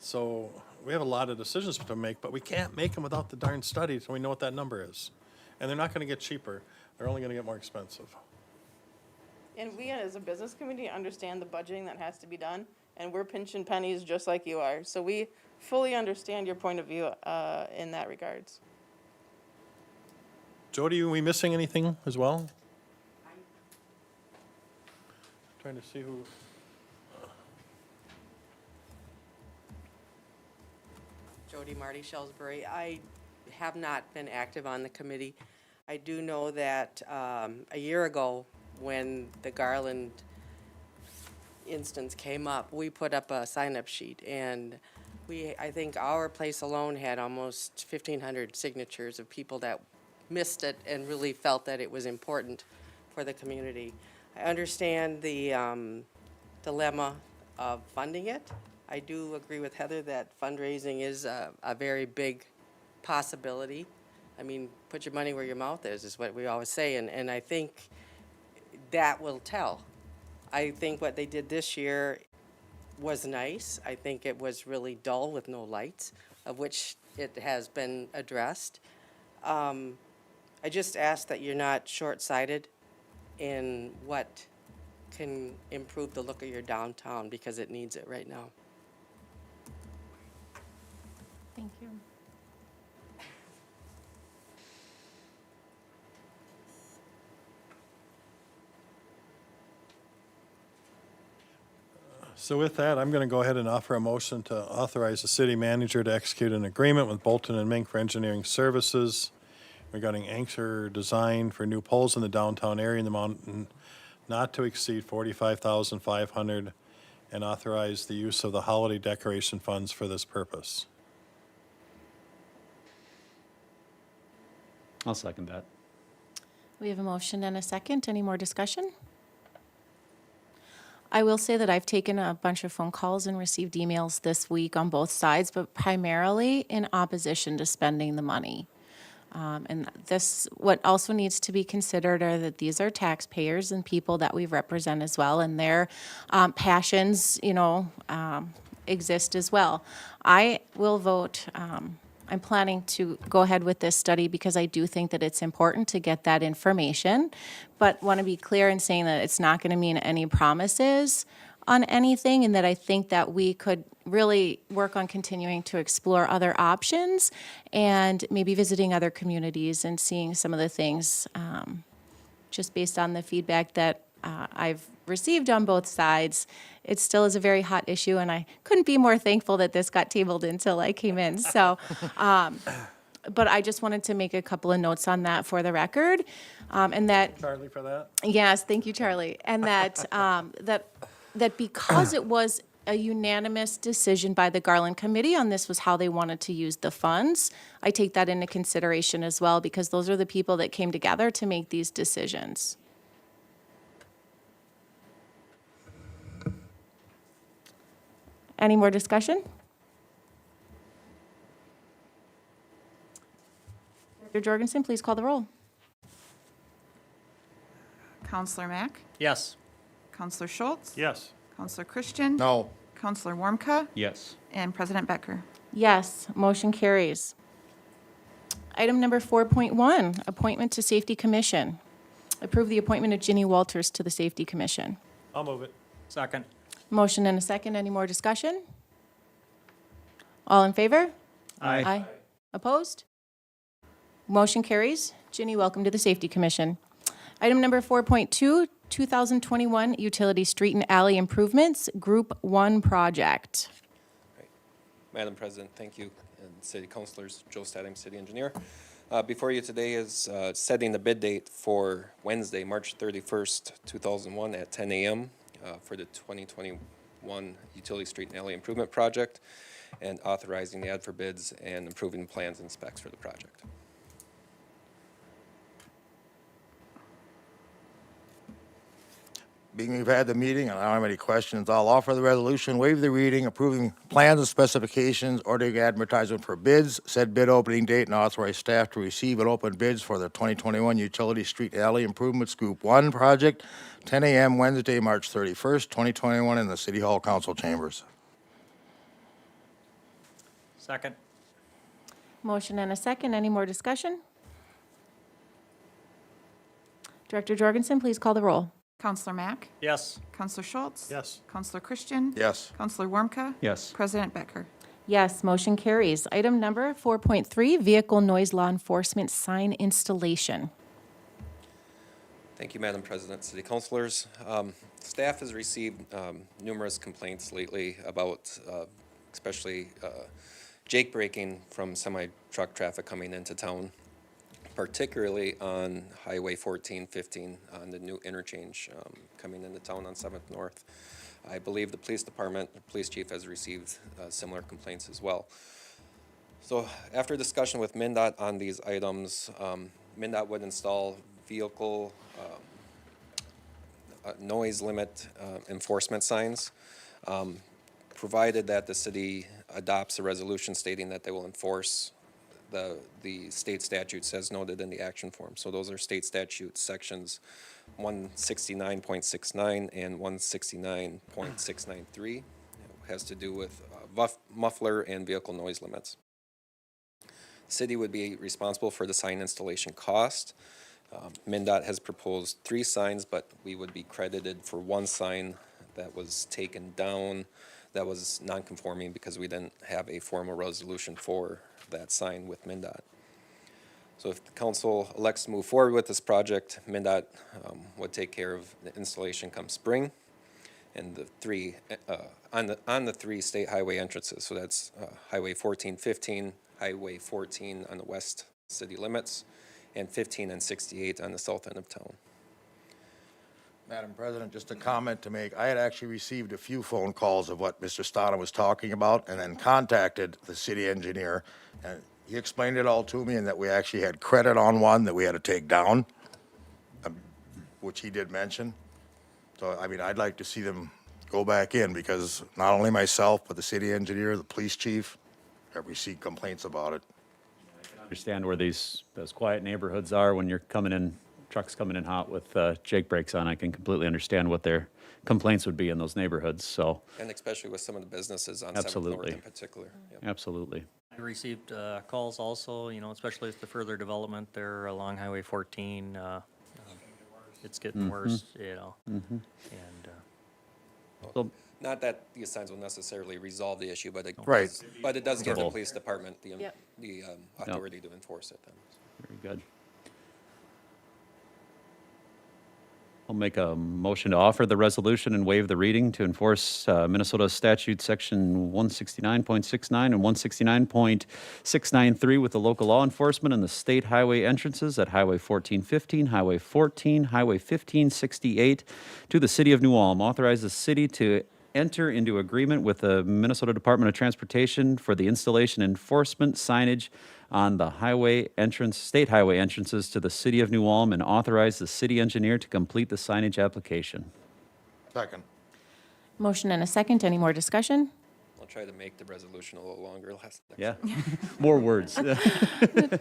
So we have a lot of decisions to make, but we can't make them without the darn study so we know what that number is. And they're not gonna get cheaper. They're only gonna get more expensive. And we, as a business community, understand the budgeting that has to be done, and we're pinching pennies just like you are. So we fully understand your point of view in that regards. Jody, are we missing anything as well? Trying to see who. Jody Marty Shellsbury. I have not been active on the committee. I do know that a year ago, when the Garland instance came up, we put up a sign-up sheet, and I think our place alone had almost 1,500 signatures of people that missed it and really felt that it was important for the community. I understand the dilemma of funding it. I do agree with Heather that fundraising is a very big possibility. I mean, put your money where your mouth is what we always say, and I think that will tell. I think what they did this year was nice. I think it was really dull with no lights, of which it has been addressed. I just ask that you're not short-sighted in what can improve the look of your downtown, because it needs it right now. Thank you. So with that, I'm going to go ahead and offer a motion to authorize the city manager to execute an agreement with Bolton and Mink for engineering services regarding anchor design for new poles in the downtown area in the amount not to exceed $45,500, and authorize the use of the holiday decoration funds for this purpose. I'll second that. We have a motion and a second. Any more discussion? I will say that I've taken a bunch of phone calls and received emails this week on both sides, but primarily in opposition to spending the money. And this, what also needs to be considered are that these are taxpayers and people that we represent as well, and their passions, exist as well. I will vote, I'm planning to go ahead with this study because I do think that it's important to get that information, but want to be clear in saying that it's not going to mean any promises on anything, and that I think that we could really work on continuing to explore other options and maybe visiting other communities and seeing some of the things just based on the feedback that I've received on both sides. It still is a very hot issue, and I couldn't be more thankful that this got tabled until I came in. So, but I just wanted to make a couple of notes on that for the record, and that. Charlie, for that? Yes, thank you, Charlie. And that, that because it was a unanimous decision by the Garland Committee on this was how they wanted to use the funds, I take that into consideration as well, because those are the people that came together to make these decisions. Any more discussion? Dr. Jorgensen, please call the roll. Counselor Mack, yes. Counselor Schultz, Yes. Counselor Christian, No. Counselor Warmka, Yes. and President Becker. Yes, motion carries. Item number 4.1, appointment to Safety Commission. Approve the appointment of Ginny Walters to the Safety Commission. I'll move it. Second, Motion and a second. Any more discussion? All in favor? Aye. Opposed? Motion carries. Ginny, welcome to the Safety Commission. Item number 4.2, 2021 Utility Street and Alley Improvements, Group 1 Project. Madam President, thank you, and City Councilors, Joe Stadding, City Engineer. Before you today is setting the bid date for Wednesday, March 31st, 2001 at 10 a.m. For the 2021 Utility Street and Alley Improvement Project, and authorizing the ad for bids and approving plans and specs for the project. Being we've had the meeting, and I don't have any questions, I'll offer the resolution, waive the reading, approving plans and specifications, ordering advertisement for bids, said bid opening date, and authorize staff to receive and open bids for the 2021 Utility Street Alley Improvements Group 1 project, 10 a.m. Wednesday, March 31st, 2021, in the City Hall Council Chambers. Second. Motion and a second. Any more discussion? Director Jorgensen, please call the roll. Counselor Mack? Yes. Counselor Schultz? Yes. Counselor Christian? Yes. Counselor Warmka? Yes. President Becker? Yes, motion carries. Item number 4.3, vehicle noise law enforcement sign installation. Thank you, Madam President, City Councilors. Staff has received numerous complaints lately about especially jake braking from semi-truck traffic coming into town, particularly on Highway 1415 on the new interchange coming into town on 7th North. I believe the police department, the police chief has received similar complaints as well. So after discussion with MnDOT on these items, MnDOT would install vehicle noise limit enforcement signs, provided that the city adopts a resolution stating that they will enforce the state statutes as noted in the action form. So those are state statutes, sections 169.69 and 169.693. It has to do with muffler and vehicle noise limits. City would be responsible for the sign installation cost. MnDOT has proposed 3 signs, but we would be credited for 1 sign that was taken down that was non-conforming because we didn't have a formal resolution for that sign with MnDOT. So if the council elects to move forward with this project, MnDOT would take care of the installation come spring, and the 3 on the 3 state highway entrances. So that's Highway 1415, Highway 14 on the west city limits, and 15 and 68 on the south end of town. Madam President, just a comment to make. I had actually received a few phone calls of what Mr. Stana was talking about, and then contacted the city engineer, and he explained it all to me, and that we actually had credit on one that we had to take down, which he did mention. So, I mean, I'd like to see them go back in, because not only myself, but the city engineer, the police chief, have received complaints about it. Understand where those quiet neighborhoods are when you're coming in, trucks coming in hot with jake brakes on. I can completely understand what their complaints would be in those neighborhoods, so. And especially with some of the businesses on 7th North in particular. Yep. Absolutely. I received calls also, especially with the further development there along Highway 14. It's getting worse, And So, Not that these signs will necessarily resolve the issue, but it Right. does, but it does give the Control. police department the Yep. authority to enforce it then. very good. I'll make a motion to offer the resolution and waive the reading to enforce Minnesota statute section 169.69 and 169.693 with the local law enforcement and the state highway entrances at Highway 1415, Highway 14, Highway 1568 to the city of New Ulm. Authorize the city to enter into agreement with the Minnesota Department of Transportation for the installation and enforcement signage on the state highway entrances to the city of New Ulm, and authorize the city engineer to complete the signage application. Second. Motion and a second. Any more discussion? I'll try to make the resolution a little longer. Yeah, more words.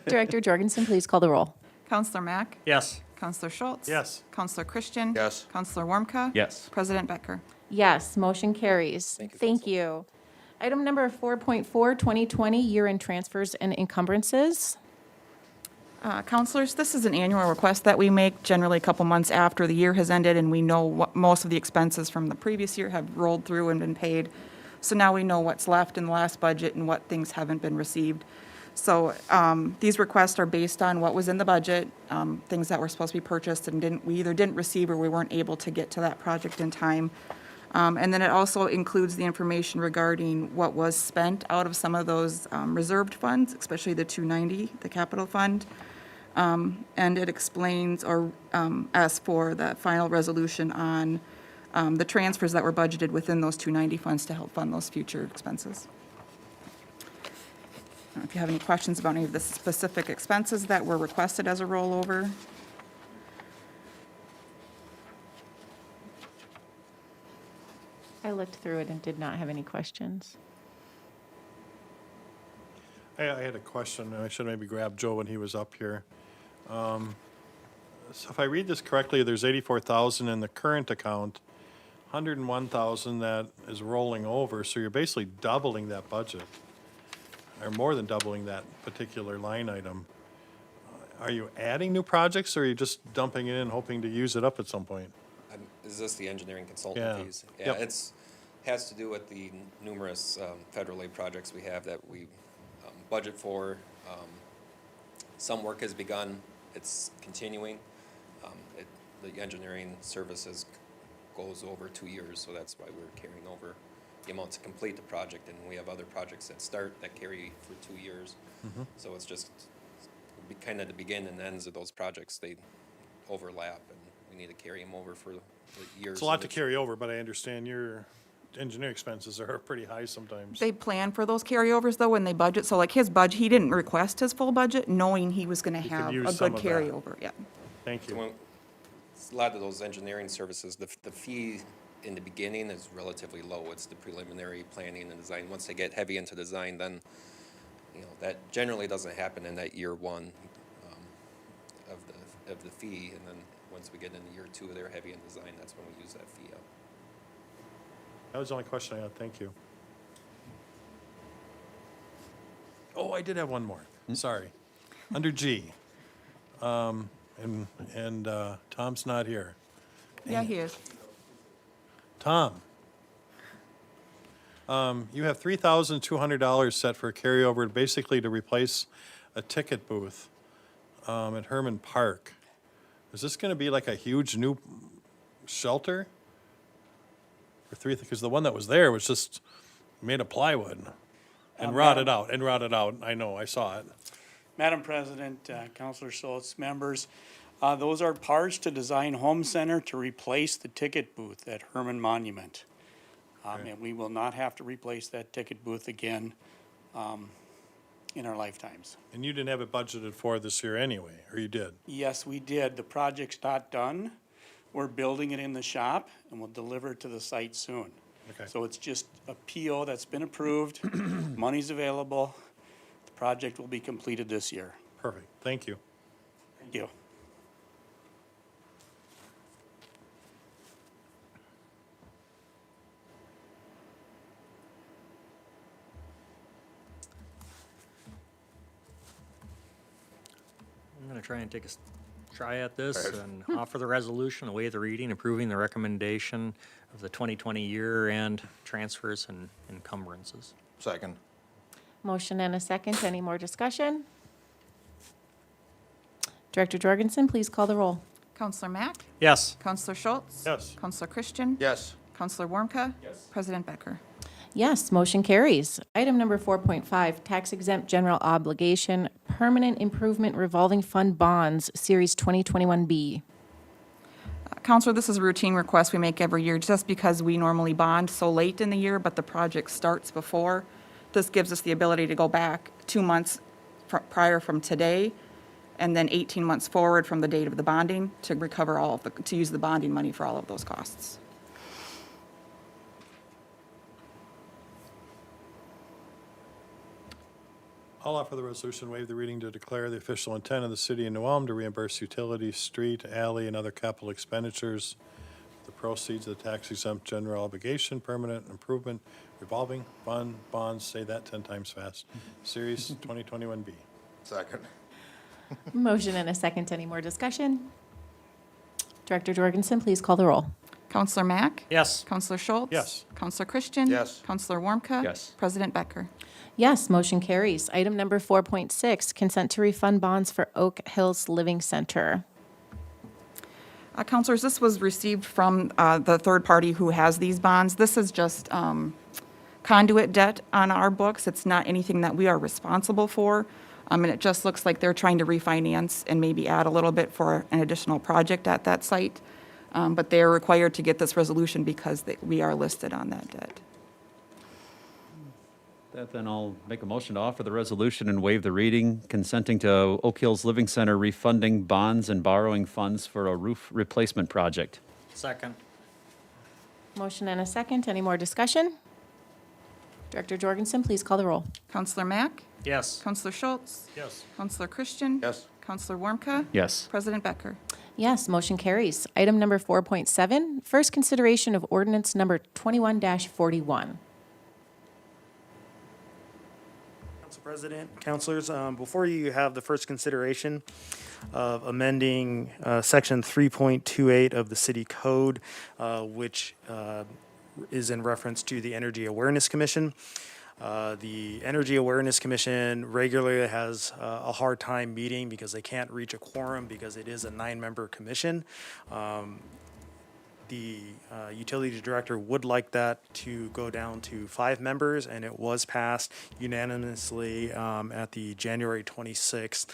Director Jorgensen, please call the roll. Counselor Mack? yes. Counselor Schultz? Yes. Counselor Christian? Yes. Counselor Warmka? Yes. President Becker? Yes, motion carries. Thank you. Item number 4.4, 2020 year-end transfers and encumbrances. Counselors, this is an annual request that we make generally a couple months after the year has ended, and we know what most of the expenses from the previous year have rolled through and been paid. So now we know what's left in the last budget and what things haven't been received. So these requests are based on what was in the budget, things that were supposed to be purchased and we either didn't receive or we weren't able to get to that project in time. And then it also includes the information regarding what was spent out of some of those reserved funds, especially the 290, the capital fund. And it explains or asks for the final resolution on the transfers that were budgeted within those 290 funds to help fund those future expenses. I don't know if you have any questions about any of the specific expenses that were requested as a rollover. I looked through it and did not have any questions. I had a question, and I should maybe grab Joe when he was up here. So if I read this correctly, there's 84,000 in the current account, 101,000 that is rolling over, so you're basically doubling that budget, or more than doubling that particular line item. Are you adding new projects, or are you just dumping it in, hoping to use it up at some point? Is this the engineering consultant Yeah. fees? Yep. Yeah, has to do with the numerous federal aid projects we have that we budget for. Some work has begun, it's continuing. The engineering services goes over 2 years, so that's why we're carrying over the amount to complete the project, and we have other projects that start that carry for 2 years. So it's just kind of the begin and ends of those projects, they overlap, and we need to carry them over for years. It's a lot to carry over, but I understand your engineering expenses are pretty high sometimes. They plan for those carryovers, though, when they budget. So like his budget, he didn't request his full budget, knowing he was going to He could have use a some good of that. carryover, yeah. Thank So you. when, a lot of those engineering services, the fee in the beginning is relatively low. It's the preliminary planning and design. Once they get heavy into design, then, that generally doesn't happen in that year one of the fee. And then once we get into year two, they're heavy in design, that's when we use that fee up. That was the only question I had, thank you. Oh, I did have one more, sorry. Under G, and Tom's not here. Yeah, he is. Tom, you have $3,200 set for carryover, basically to replace a ticket booth at Herman Park. Is this going to be like a huge new shelter? Because the one that was there was just made of plywood and rotted out, I know, I saw it. Madam President, Councilor Schultz, members, those are parts to Design Home Center to replace the ticket booth at Herman Monument. And we will not have to replace that ticket booth again in our lifetimes. And you didn't have it budgeted for this year anyway, or you did? Yes, we did. The project's not done. We're building it in the shop, and we'll deliver it to the site soon. Okay. So it's just a PO that's been approved, money's available. The project will be completed this year. Perfect, thank you. Thank you. I'm going to try and take a try at this and offer the resolution, waive the reading, approving the recommendation of the 2020 year-end transfers and encumbrances. Second. Motion and a second. Any more discussion? Director Jorgensen, please call the roll. Counselor Mack? Yes. Counselor Schultz? Yes. Counselor Christian? Yes. Counselor Warmka? Yes. President Becker? Yes, motion carries. Item number 4.5, tax exempt general obligation, permanent improvement revolving fund bonds, Series 2021B. Counselor, this is a routine request we make every year, just because we normally bond so late in the year, but the project starts before. This gives us the ability to go back 2 months prior from today, and then 18 months forward from the date of the bonding to recover all of the, to use the bonding money for all of those costs. I'll offer the resolution, waive the reading to declare the official intent of the city of New Ulm to reimburse utility, street, alley, and other capital expenditures. The proceeds of the tax exempt general obligation, permanent improvement, revolving fund bonds, say that 10 times fast, Series 2021B. Second. Motion and a second. Any more discussion? Director Jorgensen, please call the roll. Counselor Mack? Yes. Counselor Schultz? Yes. Counselor Christian? Yes. Counselor Warmka? Yes. President Becker? Yes, motion carries. Item number 4.6, consent to refund bonds for Oak Hills Living Center. Counselors, this was received from the third party who has these bonds. This is just conduit debt on our books. It's not anything that we are responsible for. And it just looks like they're trying to refinance and maybe add a little bit for an additional project at that site. But they are required to get this resolution because we are listed on that debt. Then I'll make a motion to offer the resolution and waive the reading, consenting to Oak Hills Living Center refunding bonds and borrowing funds for a roof replacement project. Second. Motion and a second. Any more discussion? Director Jorgensen, please call the roll. Counselor Mack? Yes. Counselor Schultz? Yes. Counselor Christian? Yes. Counselor Warmka? Yes. President Becker? Yes, motion carries. Item number 4.7, first consideration of ordinance number 21-41. Council President, councilors, before you have the first consideration of amending section 3.28 of the city code, which is in reference to the Energy Awareness Commission. The Energy Awareness Commission regularly has a hard time meeting because they can't reach a quorum because it is a 9-member commission. The utility director would like that to go down to 5 members, and it was passed unanimously at the January 26th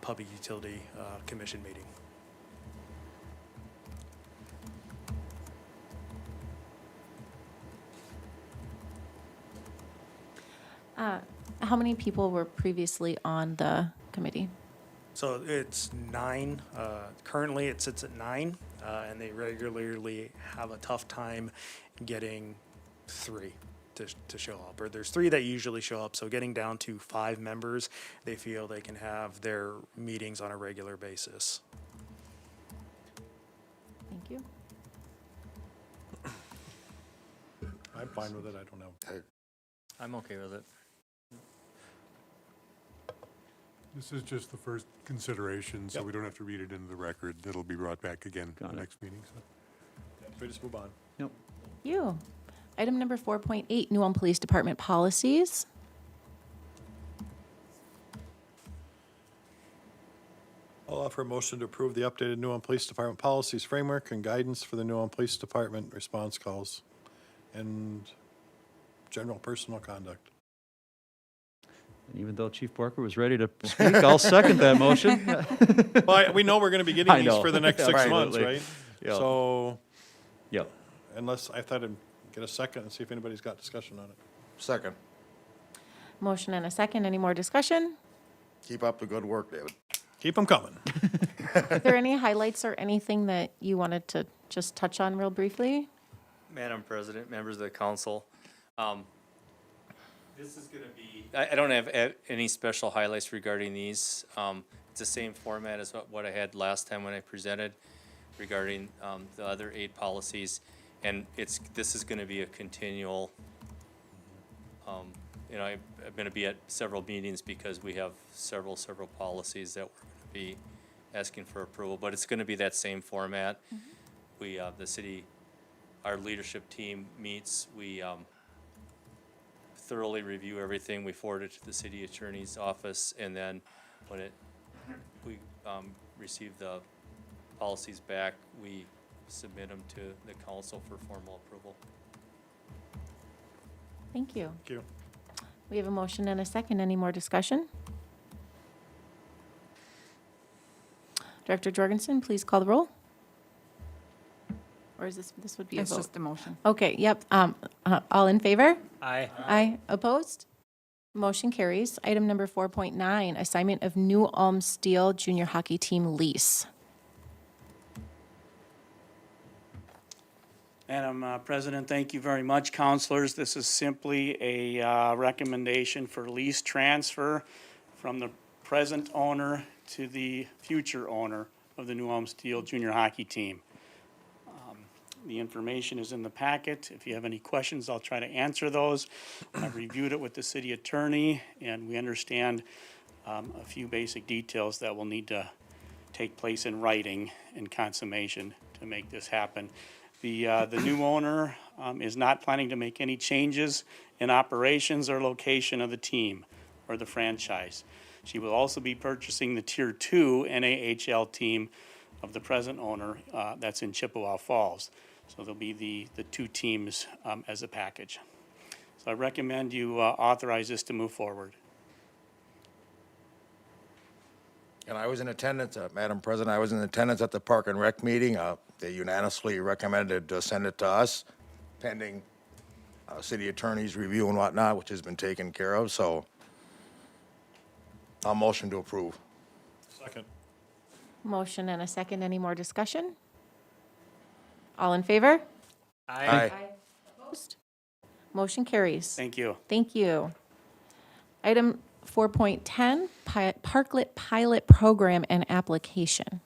Public Utility Commission meeting. How many people were previously on the committee? So it's 9. Currently, it sits at 9, and they regularly have a tough time getting 3 to show up. Or there's 3 that usually show up, so getting down to 5 members, they feel they can have their meetings on a regular basis. Thank you. I'm fine with it, I don't know. I'm okay with it. This is just the first consideration, so we don't have to read it into the record. It'll be brought back again Got the it. next meeting. So. We just move on. Yep. You. Item number 4.8, New Ulm Police Department policies. I'll offer a motion to approve the updated New Ulm Police Department policies, framework, and guidance for the New Ulm Police Department response calls and general personal conduct. And even though Chief Barker was ready to speak, I'll second that motion. Well, we know we're going to be getting I these know. for the next 6 months, Absolutely. right? Yep. So Yep. unless, I thought I'd get a second and see if anybody's got discussion on it. Second. Motion and a second. Any more discussion? Keep up the good work, David. Keep them coming. Are there any highlights or anything that you wanted to just touch on real briefly? Madam President, members of the council, this is going to be, I don't have any special highlights regarding these. It's the same format as what I had last time when I presented regarding the other 8 policies. And this is going to be a continual, I'm going to be at several meetings because we have several policies that we're going to be asking for approval. But it's going to be that same format. We, the city, our leadership team meets, we thoroughly review everything, we forward it to the city attorney's office, and then when we receive the policies back, we submit them to the council for formal approval. Thank you. Thank you. We have a motion and a second. Any more discussion? Director Jorgensen, please call the roll. Or is this would be a It's vote? just a motion. Okay, yep. All in favor? Aye. Aye. Opposed? Motion carries. Item number 4.9, assignment of New Ulm Steel Junior Hockey Team lease. Madam President, thank you very much, councilors. This is simply a recommendation for lease transfer from the present owner to the future owner of the New Ulm Steel Junior Hockey Team. The information is in the packet. If you have any questions, I'll try to answer those. I've reviewed it with the city attorney, and we understand a few basic details that will need to take place in writing and consummation to make this happen. The new owner is not planning to make any changes in operations or location of the team or the franchise. She will also be purchasing the Tier 2 NAHL team of the present owner, that's in Chippewa Falls. So there'll be the two teams as a package. So I recommend you authorize this to move forward. And I was in attendance, Madam President, I was in attendance at the Park and Rec meeting. They unanimously recommended to send it to us pending city attorney's review and whatnot, which has been taken care of, so I'll motion to approve. Second. Motion and a second. Any more discussion? All in favor? Aye. Opposed? Motion carries. Thank you. Thank you. Item 4.10, Parklet Pilot Program and Application.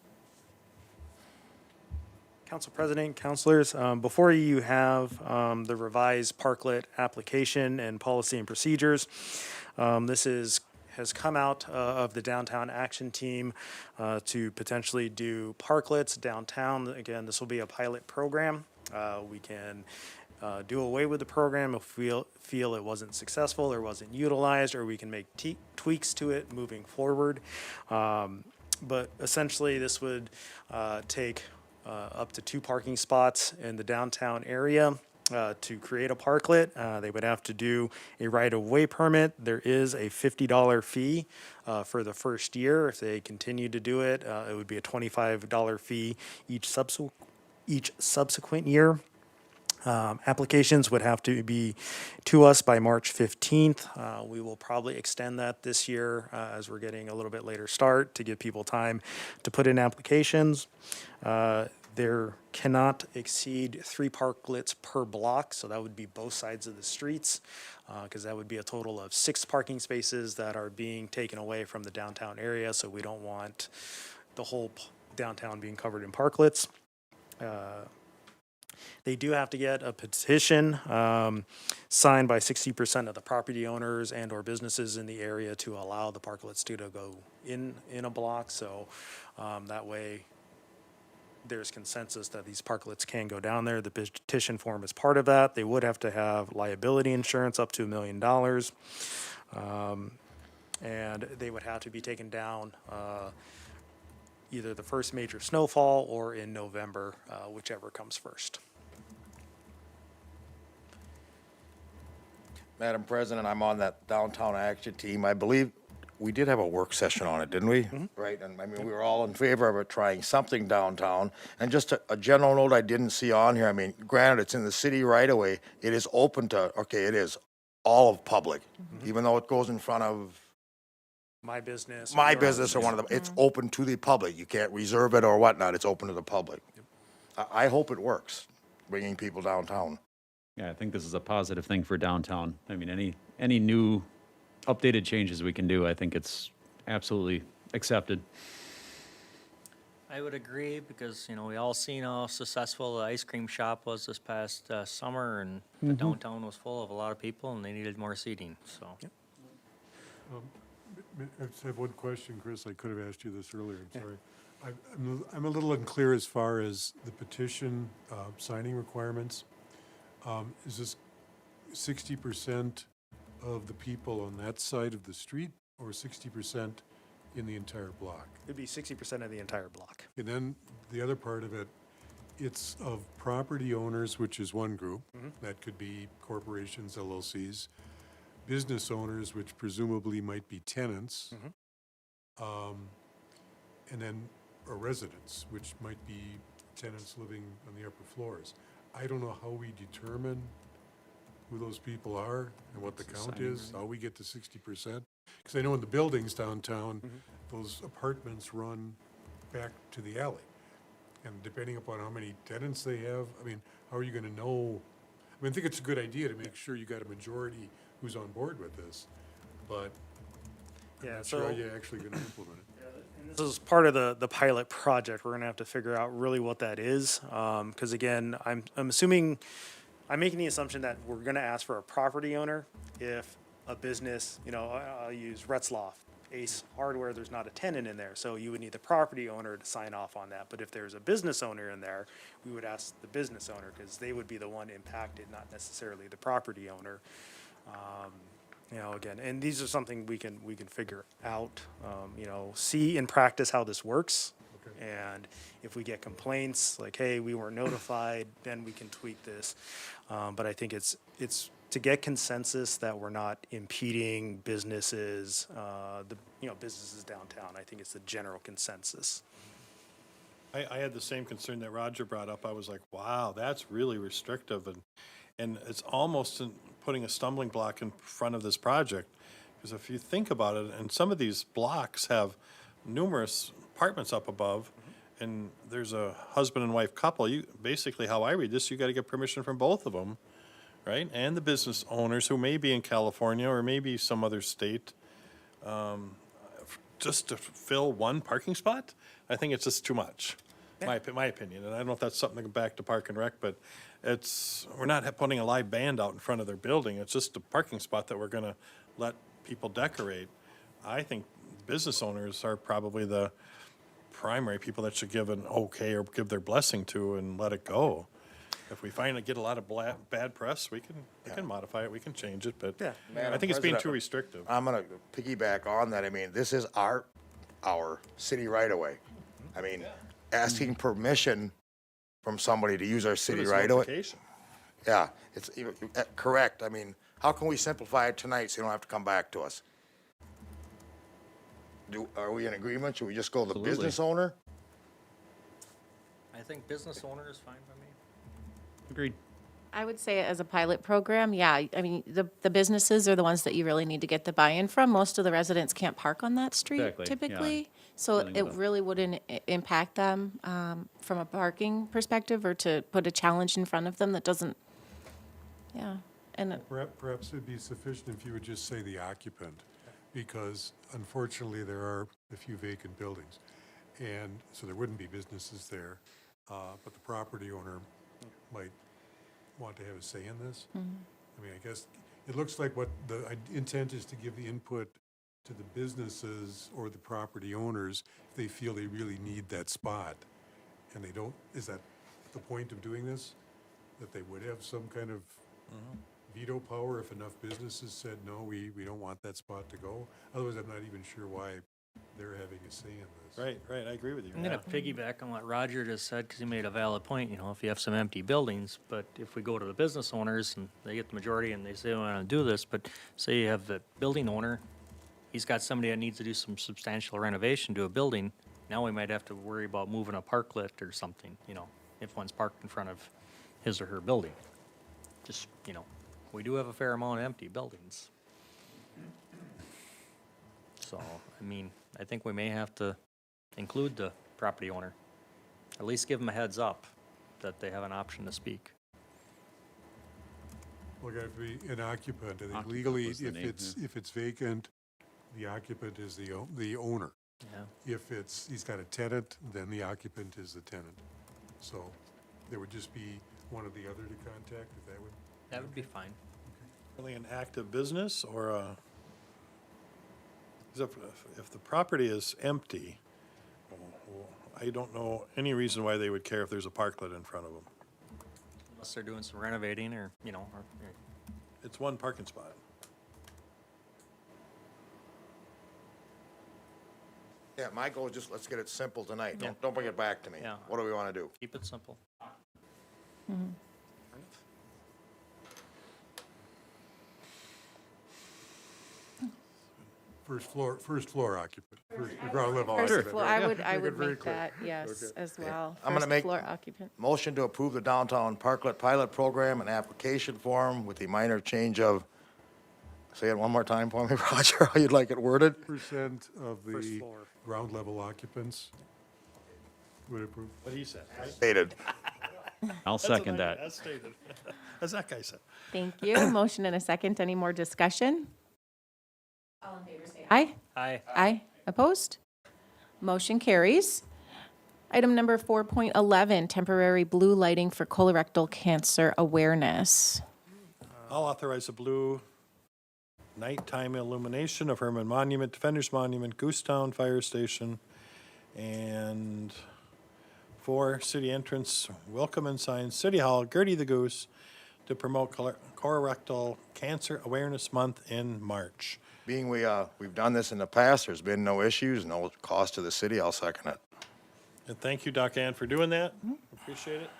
Council President, councilors, before you have the revised Parklet application and policy and procedures. This has come out of the Downtown Action Team to potentially do parklets downtown. Again, this will be a pilot program. We can do away with the program if we feel it wasn't successful or wasn't utilized, or we can make tweaks to it moving forward. But essentially, this would take up to 2 parking spots in the downtown area. To create a parklet, they would have to do a right-of-way permit. There is a $50 fee for the first year. If they continue to do it, it would be a $25 fee each subsequent year. Applications would have to be to us by March 15th. We will probably extend that this year as we're getting a little bit later start to give people time to put in applications. There cannot exceed 3 parklets per block, so that would be both sides of the streets, because that would be a total of 6 parking spaces that are being taken away from the downtown area, so we don't want the whole downtown being covered in parklets. They do have to get a petition signed by 60% of the property owners and or businesses in the area to allow the parklets to go in a block, so that way there's consensus that these parklets can go down there. The petition form is part of that. They would have to have liability insurance up to $1 million. And they would have to be taken down either the first major snowfall or in November, whichever comes first. Madam President, I'm on that Downtown Action Team. I believe we did have a work session on it, didn't we? Right, and I mean, we were all in favor of it, trying something downtown. And just a general note I didn't see on here, I mean, granted, it's in the city right away. It is open to, okay, it is all of public, even though it goes in front of My business. my your business or one of them. It's open to the public. You can't reserve it or whatnot. It's open to the public. I hope it works, bringing people downtown. Yeah, I think this is a positive thing for downtown. I mean, any new updated changes we can do, I think it's absolutely accepted. I would agree because, you know, we all seen how successful the ice cream shop was this past summer, and the downtown was full of a lot of people and they needed more seating, so. I just have one question, Chris. I could have asked you this earlier. I'm sorry. I'm a little unclear as far as the petition signing requirements. Is this 60% of the people on that side of the street, or 60% in the entire block? It'd be 60% of the entire block. And then the other part of it, it's of property owners, which is one group. That could be corporations, LLCs, business owners, which presumably might be tenants, and then residents, which might be tenants living on the upper floors. I don't know how we determine who those people are and what the count is, how we get to 60%. Because I know in the buildings downtown, those apartments run back to the alley. And depending upon how many tenants they have, I mean, how are you going to know? I mean, I think it's a good idea to make sure you got a majority who's on board with this, but I'm not sure how you're actually going to implement it. This is part of the pilot project. We're going to have to figure out really what that is. Because again, I'm assuming, I'm making the assumption that we're going to ask for a property owner if a business, you know, I'll use Retzloff, Ace Hardware, there's not a tenant in there. So you would need the property owner to sign off on that. But if there's a business owner in there, we would ask the business owner because they would be the one impacted, not necessarily the property owner. You know, again, and these are something we can figure out, you know, see in practice how this works. And if we get complaints, like, hey, we weren't notified, then we can tweak this. But I think it's to get consensus that we're not impeding businesses, businesses downtown. I think it's the general consensus. I had the same concern that Roger brought up. I was like, wow, that's really restrictive, and it's almost putting a stumbling block in front of this project. Because if you think about it, and some of these blocks have numerous apartments up above, and there's a husband and wife couple, basically how I read this, you gotta get permission from both of them, right? And the business owners who may be in California or maybe some other state, just to fill one parking spot, I think it's just too much, my opinion. And I don't know if that's something to go back to Park and Rec, but we're not putting a live band out in front of their building. It's just a parking spot that we're gonna let people decorate. I think business owners are probably the primary people that should give an okay or give their blessing to and let it go. If we get a lot of bad press, we can modify it, we can change it, but I think it's being too restrictive. I'm gonna piggyback on that. I mean, this is our city right away. I mean, asking permission from somebody to use our city right away. Notification. Yeah, it's correct. I mean, how can we simplify it tonight so you don't have to come back to us? Are we in agreement? Should we just go to the business owner? I think business owner is fine by me. Agreed. I would say as a pilot program, yeah, I mean, the businesses are the ones that you really need to get the buy-in from. Most of the residents can't park on that street Exactly, yeah. typically. So Dealing it with really wouldn't impact them from a parking perspective or to put a challenge in front of them that doesn't, yeah. And Perhaps it'd be sufficient if you would just say the occupant, because unfortunately there are a few vacant buildings. And so there wouldn't be businesses there, but the property owner might want to have a say in this. I mean, I guess it looks like what the intent is to give the input to the businesses or the property owners if they feel they really need that spot. And they don't, is that the point of doing this? That they would have some kind of veto power if enough businesses said, no, we don't want that spot to go? Otherwise, I'm not even sure why they're having a say in this. Right, I agree with you. I'm gonna piggyback on what Roger just said, because he made a valid point, if you have some empty buildings, but if we go to the business owners and they get the majority and they say, I wanna do this, but say you have the building owner, he's got somebody that needs to do some substantial renovation to a building, now we might have to worry about moving a parklet or something, if one's parked in front of his or her building. Just, we do have a fair amount of empty buildings. So, I mean, I think we may have to include the property owner. At least give them a heads up that they have an option to speak. Well, it would be an occupant. I think Occupant legally, was the name, if it's vacant, the occupant is the owner. Yeah. If he's got a tenant, then the occupant is the tenant. So there would just be one or the other to contact, if that would. That would be fine. Really an active business or 'cause if the property is empty, I don't know any reason why they would care if there's a parklet in front of them. Unless they're doing some renovating or. It's one parking spot. Yeah, my goal is just, let's get it simple tonight. Don't bring it back to me. Yeah. What do we want to do? Keep it simple. First floor occupant, ground level first occupant. floor, right? I Make it would very make clear. that, yes, as well. I'm gonna First make- floor occupant. Motion to approve the downtown parklet pilot program and application form with the minor change of, say it one more time for me, Roger, how you'd like it worded? Percent of First the floor. ground level occupants would approve. What he said, right? Stated. I'll second that. As stated. As that guy said. Thank you. Motion and a second. Any more discussion? All in favor, say aye. Aye. Aye. Opposed? Motion carries. Item number 4.11, temporary blue lighting for colorectal cancer awareness. I'll authorize the blue nighttime illumination of Herman Monument, Defenders Monument, Goosetown Fire Station, and for city entrance, welcome and signs, City Hall, Gertie the Goose, to promote colorectal cancer awareness month in March. Being we've done this in the past, there's been no issues, no cost to the city, I'll second it. And thank you, Doc Ann, for doing that. Appreciate it.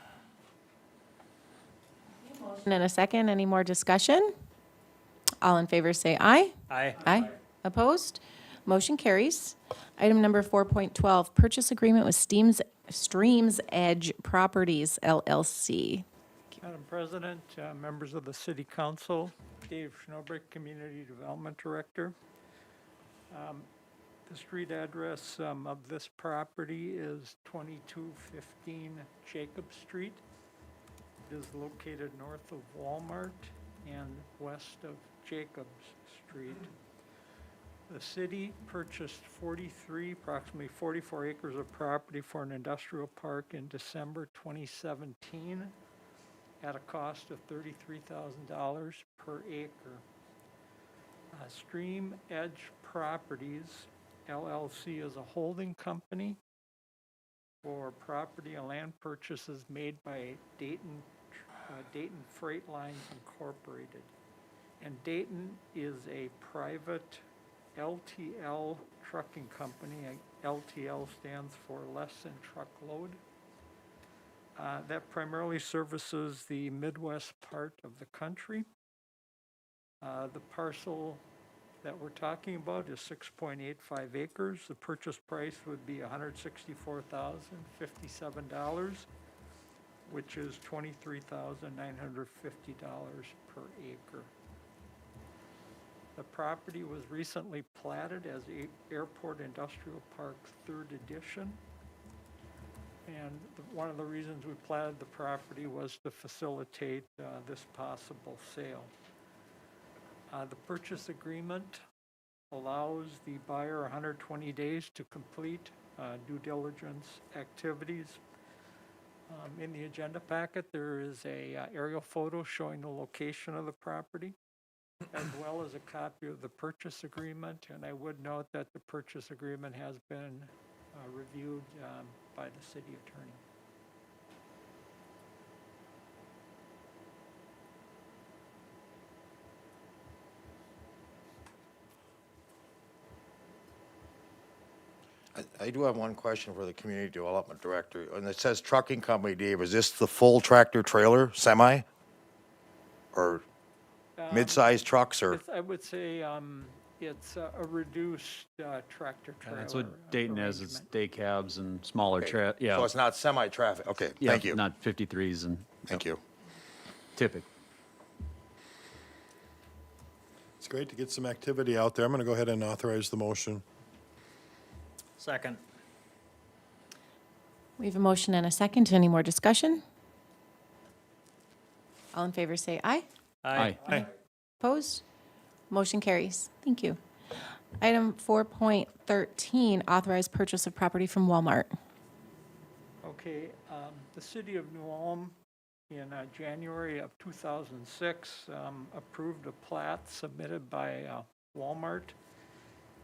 And in a second, any more discussion? All in favor say aye. Aye. Aye. Opposed? Motion carries. Item number 4.12, purchase agreement with Streams Edge Properties LLC. Madam President, members of the City Council, Dave Schnobrick, Community Development Director. The street address of this property is 2215 Jacob Street. It is located north of Walmart and west of Jacobs Street. The city purchased approximately 44 acres of property for an industrial park in December 2017 at a cost of $33,000 per acre. Stream Edge Properties LLC is a holding company for property and land purchases made by Dayton Freight Lines Incorporated. And Dayton is a private LTL trucking company. LTL stands for less than truckload. That primarily services the Midwest part of the country. The parcel that we're talking about is 6.85 acres. The purchase price would be $164,057, which is $23,950 per acre. The property was recently platted as Airport Industrial Park 3rd Edition. And one of the reasons we platted the property was to facilitate this possible sale. The purchase agreement allows the buyer 120 days to complete due diligence activities. In the agenda packet, there is a aerial photo showing the location of the property, as well as a copy of the purchase agreement. And I would note that the purchase agreement has been reviewed by the city attorney. I do have one question for the Community Development Director. And it says trucking company, Dave, is this the full tractor trailer, semi? Or mid-sized trucks, or? I would say it's a reduced tractor trailer. That's what Dayton has, it's day cabs and smaller yeah. So it's not semi-traffic, okay, Yeah, thank you. not 53s and. Thank you. Typical. It's great to get some activity out there. I'm going to go ahead and authorize the motion. Second. We have a motion and a second. Any more discussion? All in favor say aye. Aye. Aye. Opposed? Motion carries. Thank you. Item 4.13, authorized purchase of property from Walmart. Okay, the city of New Ulm in January of 2006 approved a plat submitted by Walmart.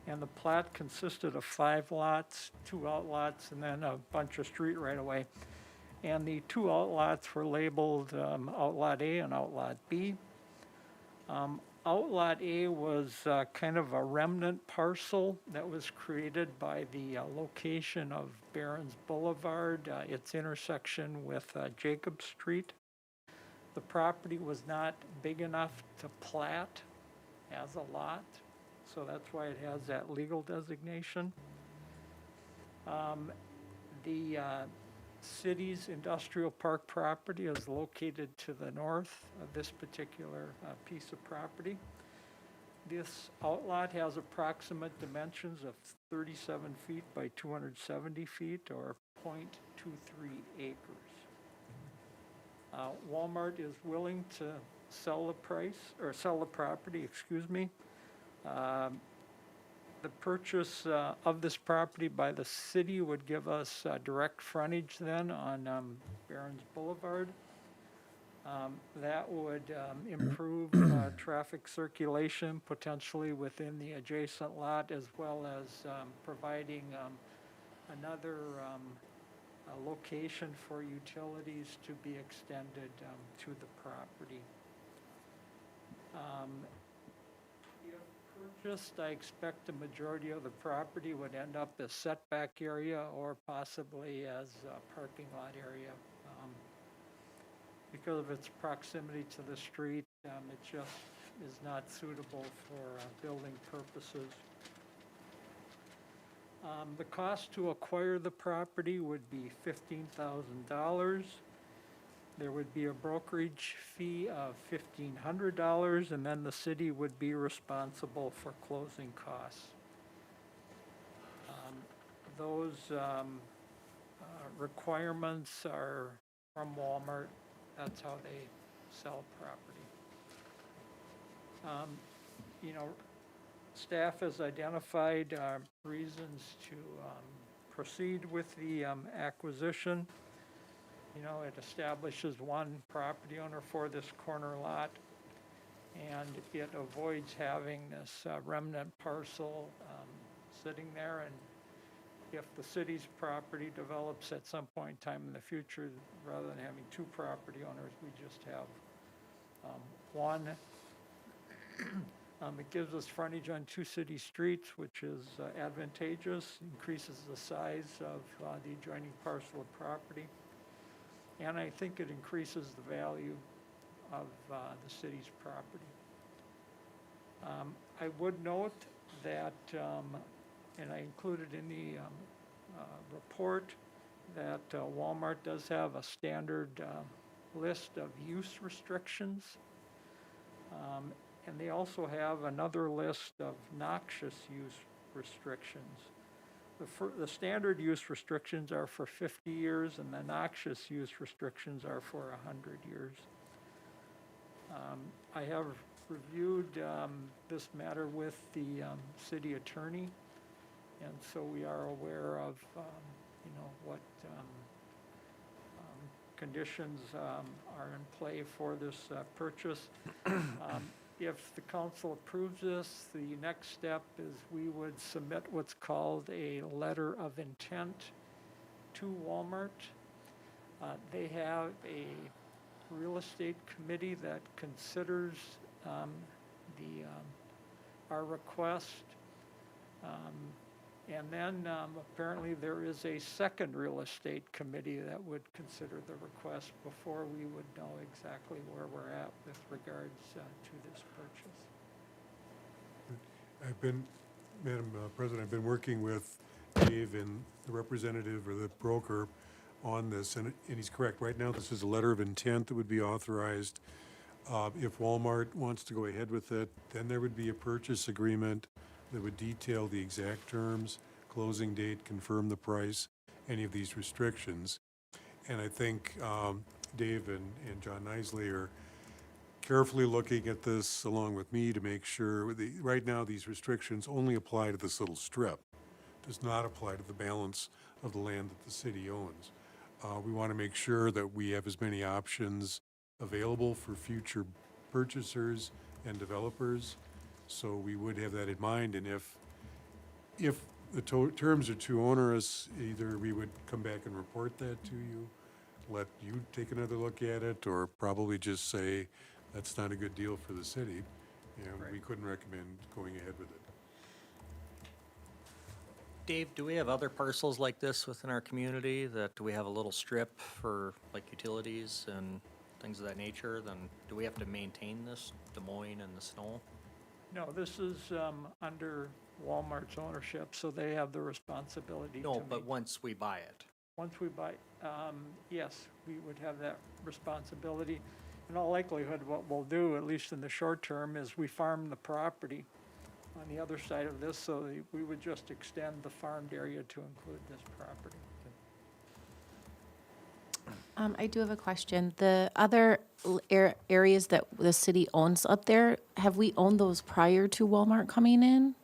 And the plat consisted of 5 lots, 2 outlots, and then a bunch of street right-of-way. And the 2 outlots were labeled Outlot A and Outlot B. Outlot A was kind of a remnant parcel that was created by the location of Barron's Boulevard, its intersection with Jacob Street. The property was not big enough to plat as a lot, so that's why it has that legal designation. The city's industrial park property is located to the north of this particular piece of property. This outlot has approximate dimensions of 37 feet by 270 feet, or 0.23 acres. Walmart is willing to sell the property, excuse me. The purchase of this property by the city would give us direct frontage then on Barron's Boulevard. That would improve traffic circulation potentially within the adjacent lot, as well as providing another location for utilities to be extended to the property. If purchased, I expect the majority of the property would end up as setback area or possibly as a parking lot area. Because of its proximity to the street, it just is not suitable for building purposes. The cost to acquire the property would be $15,000. There would be a brokerage fee of $1,500, and then the city would be responsible for closing costs. Those requirements are from Walmart. That's how they sell property. You know, staff has identified reasons to proceed with the acquisition. You know, it establishes one property owner for this corner lot, and it avoids having this remnant parcel sitting there. And if the city's property develops at some point in time in the future, rather than having two property owners, we just have one. It gives us frontage on two city streets, which is advantageous, increases the size of the adjoining parcel of property. And I think it increases the value of the city's property. I would note that, and I included in the report, that Walmart does have a standard list of use restrictions. And they also have another list of noxious use restrictions. The standard use restrictions are for 50 years, and the noxious use restrictions are for 100 years. I have reviewed this matter with the city attorney, and so we are aware of, you know, what conditions are in play for this purchase. If the council approves this, the next step is we would submit what's called a letter of intent to Walmart. They have a real estate committee that considers our request. And then apparently there is a second real estate committee that would consider the request before we would know exactly where we're at with regards to this purchase. Madam President, I've been working with Dave and the representative or the broker on this, and he's correct. Right now, this is a letter of intent that would be authorized. If Walmart wants to go ahead with it, then there would be a purchase agreement that would detail the exact terms, closing date, confirm the price, any of these restrictions. And I think Dave and John Nisley are carefully looking at this along with me to make sure, right now these restrictions only apply to this little strip. Does not apply to the balance of the land that the city owns. We want to make sure that we have as many options available for future purchasers and developers. So we would have that in mind, and if the terms are too onerous, either we would come back and report that to you, let you take another look at it, or probably just say, that's not a good deal for the city, and we couldn't recommend going ahead with it. Dave, do we have other parcels like this within our community? Do we have a little strip for like utilities and things of that nature? Then do we have to maintain this, Des Moines and the snow? No, this is under Walmart's ownership, so they have the responsibility to No, but once we buy it. Once we buy, yes, we would have that responsibility. In all likelihood, what we'll do, at least in the short term, is we farm the property on the other side of this, so we would just extend the farmed area to include this property. I do have a question. The other areas that the city owns up there, have we owned those prior to Walmart coming in?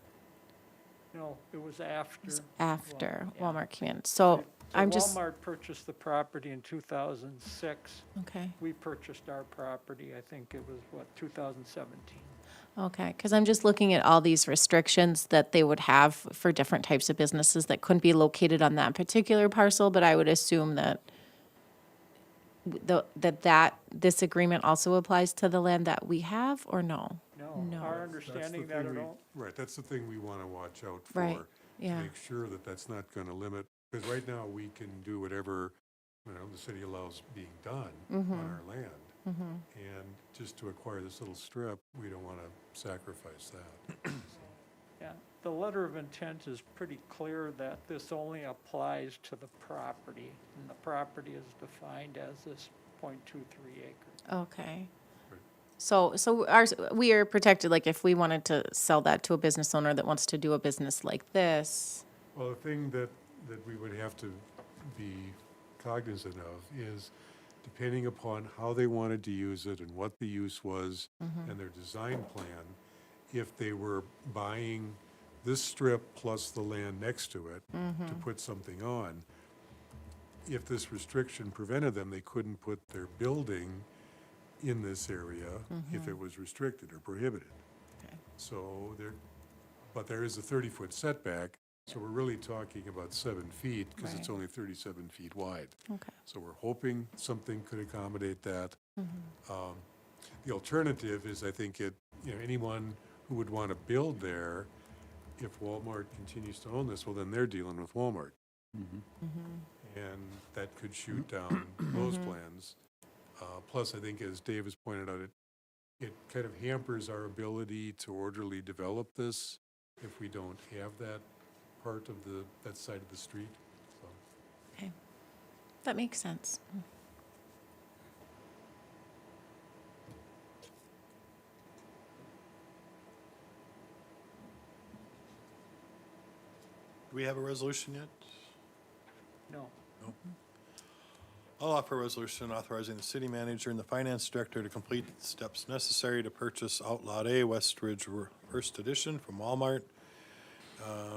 No, it was after. After yeah. Walmart came in. So I'm just, Walmart purchased the property in 2006. okay. We purchased our property, I think it was, 2017. Okay, because I'm just looking at all these restrictions that they would have for different types of businesses that couldn't be located on that particular parcel, but I would assume that this agreement also applies to the land that we have, or no? No, No. Our That's the understanding that thing it we- don't, Right, that's the thing we want to watch out for. Right, yeah. To make sure that that's not going to limit, because right now we can do whatever, the city allows being done on our land. And just to acquire this little strip, we don't want to sacrifice that. yeah, the letter of intent is pretty clear that this only applies to the property, and the property is defined as this .23 acres. Okay. So we are protected, like if we wanted to sell that to a business owner that wants to do a business like this. Well, the thing that we would have to be cognizant of is, depending upon how they wanted to use it and what the use was and their design plan, if they were buying this strip plus the land next to it to put something on, if this restriction prevented them, they couldn't put their building in this area if it was restricted or prohibited. Okay. So but there is a 30-foot setback, so we're really talking about 7 feet because it's Right. only 37 feet wide. Okay. So we're hoping something could accommodate that. The alternative is, I think anyone who would want to build there, if Walmart continues to own this, well, then they're dealing with Walmart. And that could shoot down those plans. Plus, I think, as Dave has pointed out, it kind of hampers our ability to orderly develop this if we don't have that part of that side of the street. So, Okay. That makes sense. Do we have a resolution yet? No. I'll offer a resolution authorizing the city manager and the finance director to complete the steps necessary to purchase Outlot A West Ridge First Edition from Walmart,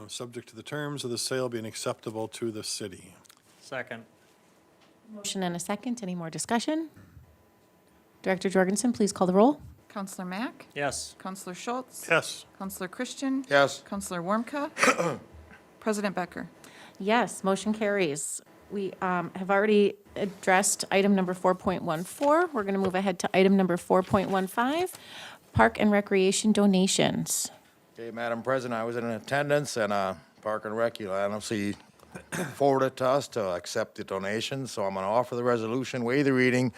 subject to the terms of the sale being acceptable to the city. Second. Motion and a second. Any more discussion? Director Jorgensen, please call the roll. Counselor Mack? Yes. Counselor Schultz? Yes. Counselor Christian? Yes. Counselor Warmka? President Becker? Yes, motion carries. We have already addressed item number 4.14. We're going to move ahead to item number 4.15, Park and Recreation donations. Okay, Madam President, I was in attendance and Park and Rec unanimously forwarded to us to accept the donations, so I'm going to offer the resolution, waive the reading,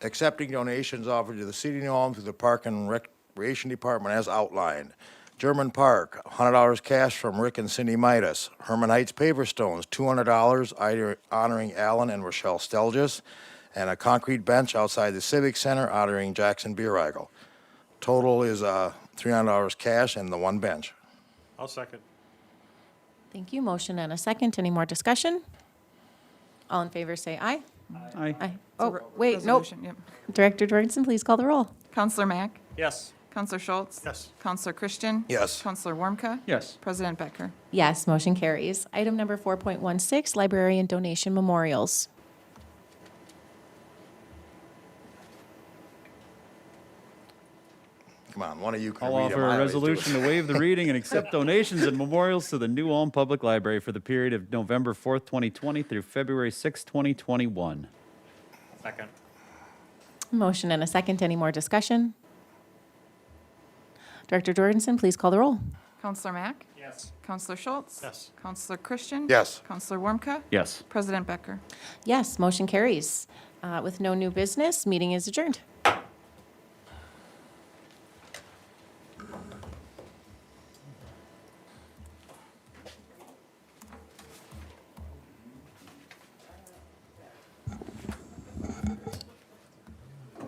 accepting donations offered to the city of New Ulm through the Park and Recreation Department as outlined. German Park, $100 cash from Rick and Cindy Midas. Herman Heights Paver Stones, $200 honoring Alan and Rochelle Stelgis, and a concrete bench outside the Civic Center honoring Jackson Bierreigel. Total is $300 cash and the one bench. I'll second. Thank you. Motion and a second. Any more discussion? All in favor, say aye. Aye. Aye. Oh, wait, nope. Resolution, yep. Director Jorgensen, please call the roll. Counselor Mack? Yes. Counselor Schultz? Yes. Counselor Christian? Yes. Counselor Warmka? Yes. President Becker? Yes, motion carries. Item number 4.16, librarian donation memorials. Come on, one of you can I'll read them. offer I a always do. resolution to waive the reading and accept donations and memorials to the New Ulm Public Library for the period of November 4th, 2020 through February 6th, 2021. Second. Motion and a second. Any more discussion? Director Jorgensen, please call the roll. Counselor Mack? Yes. Counselor Schultz? Yes. Counselor Christian? Yes. Counselor Warmka? Yes. President Becker? Yes, motion carries. With no new business, meeting is adjourned.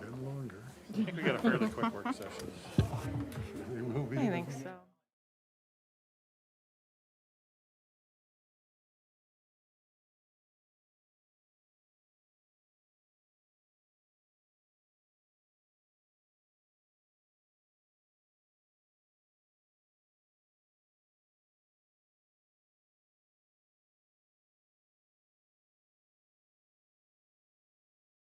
been longer. I think we got a fairly quick work session. It will be. I think so.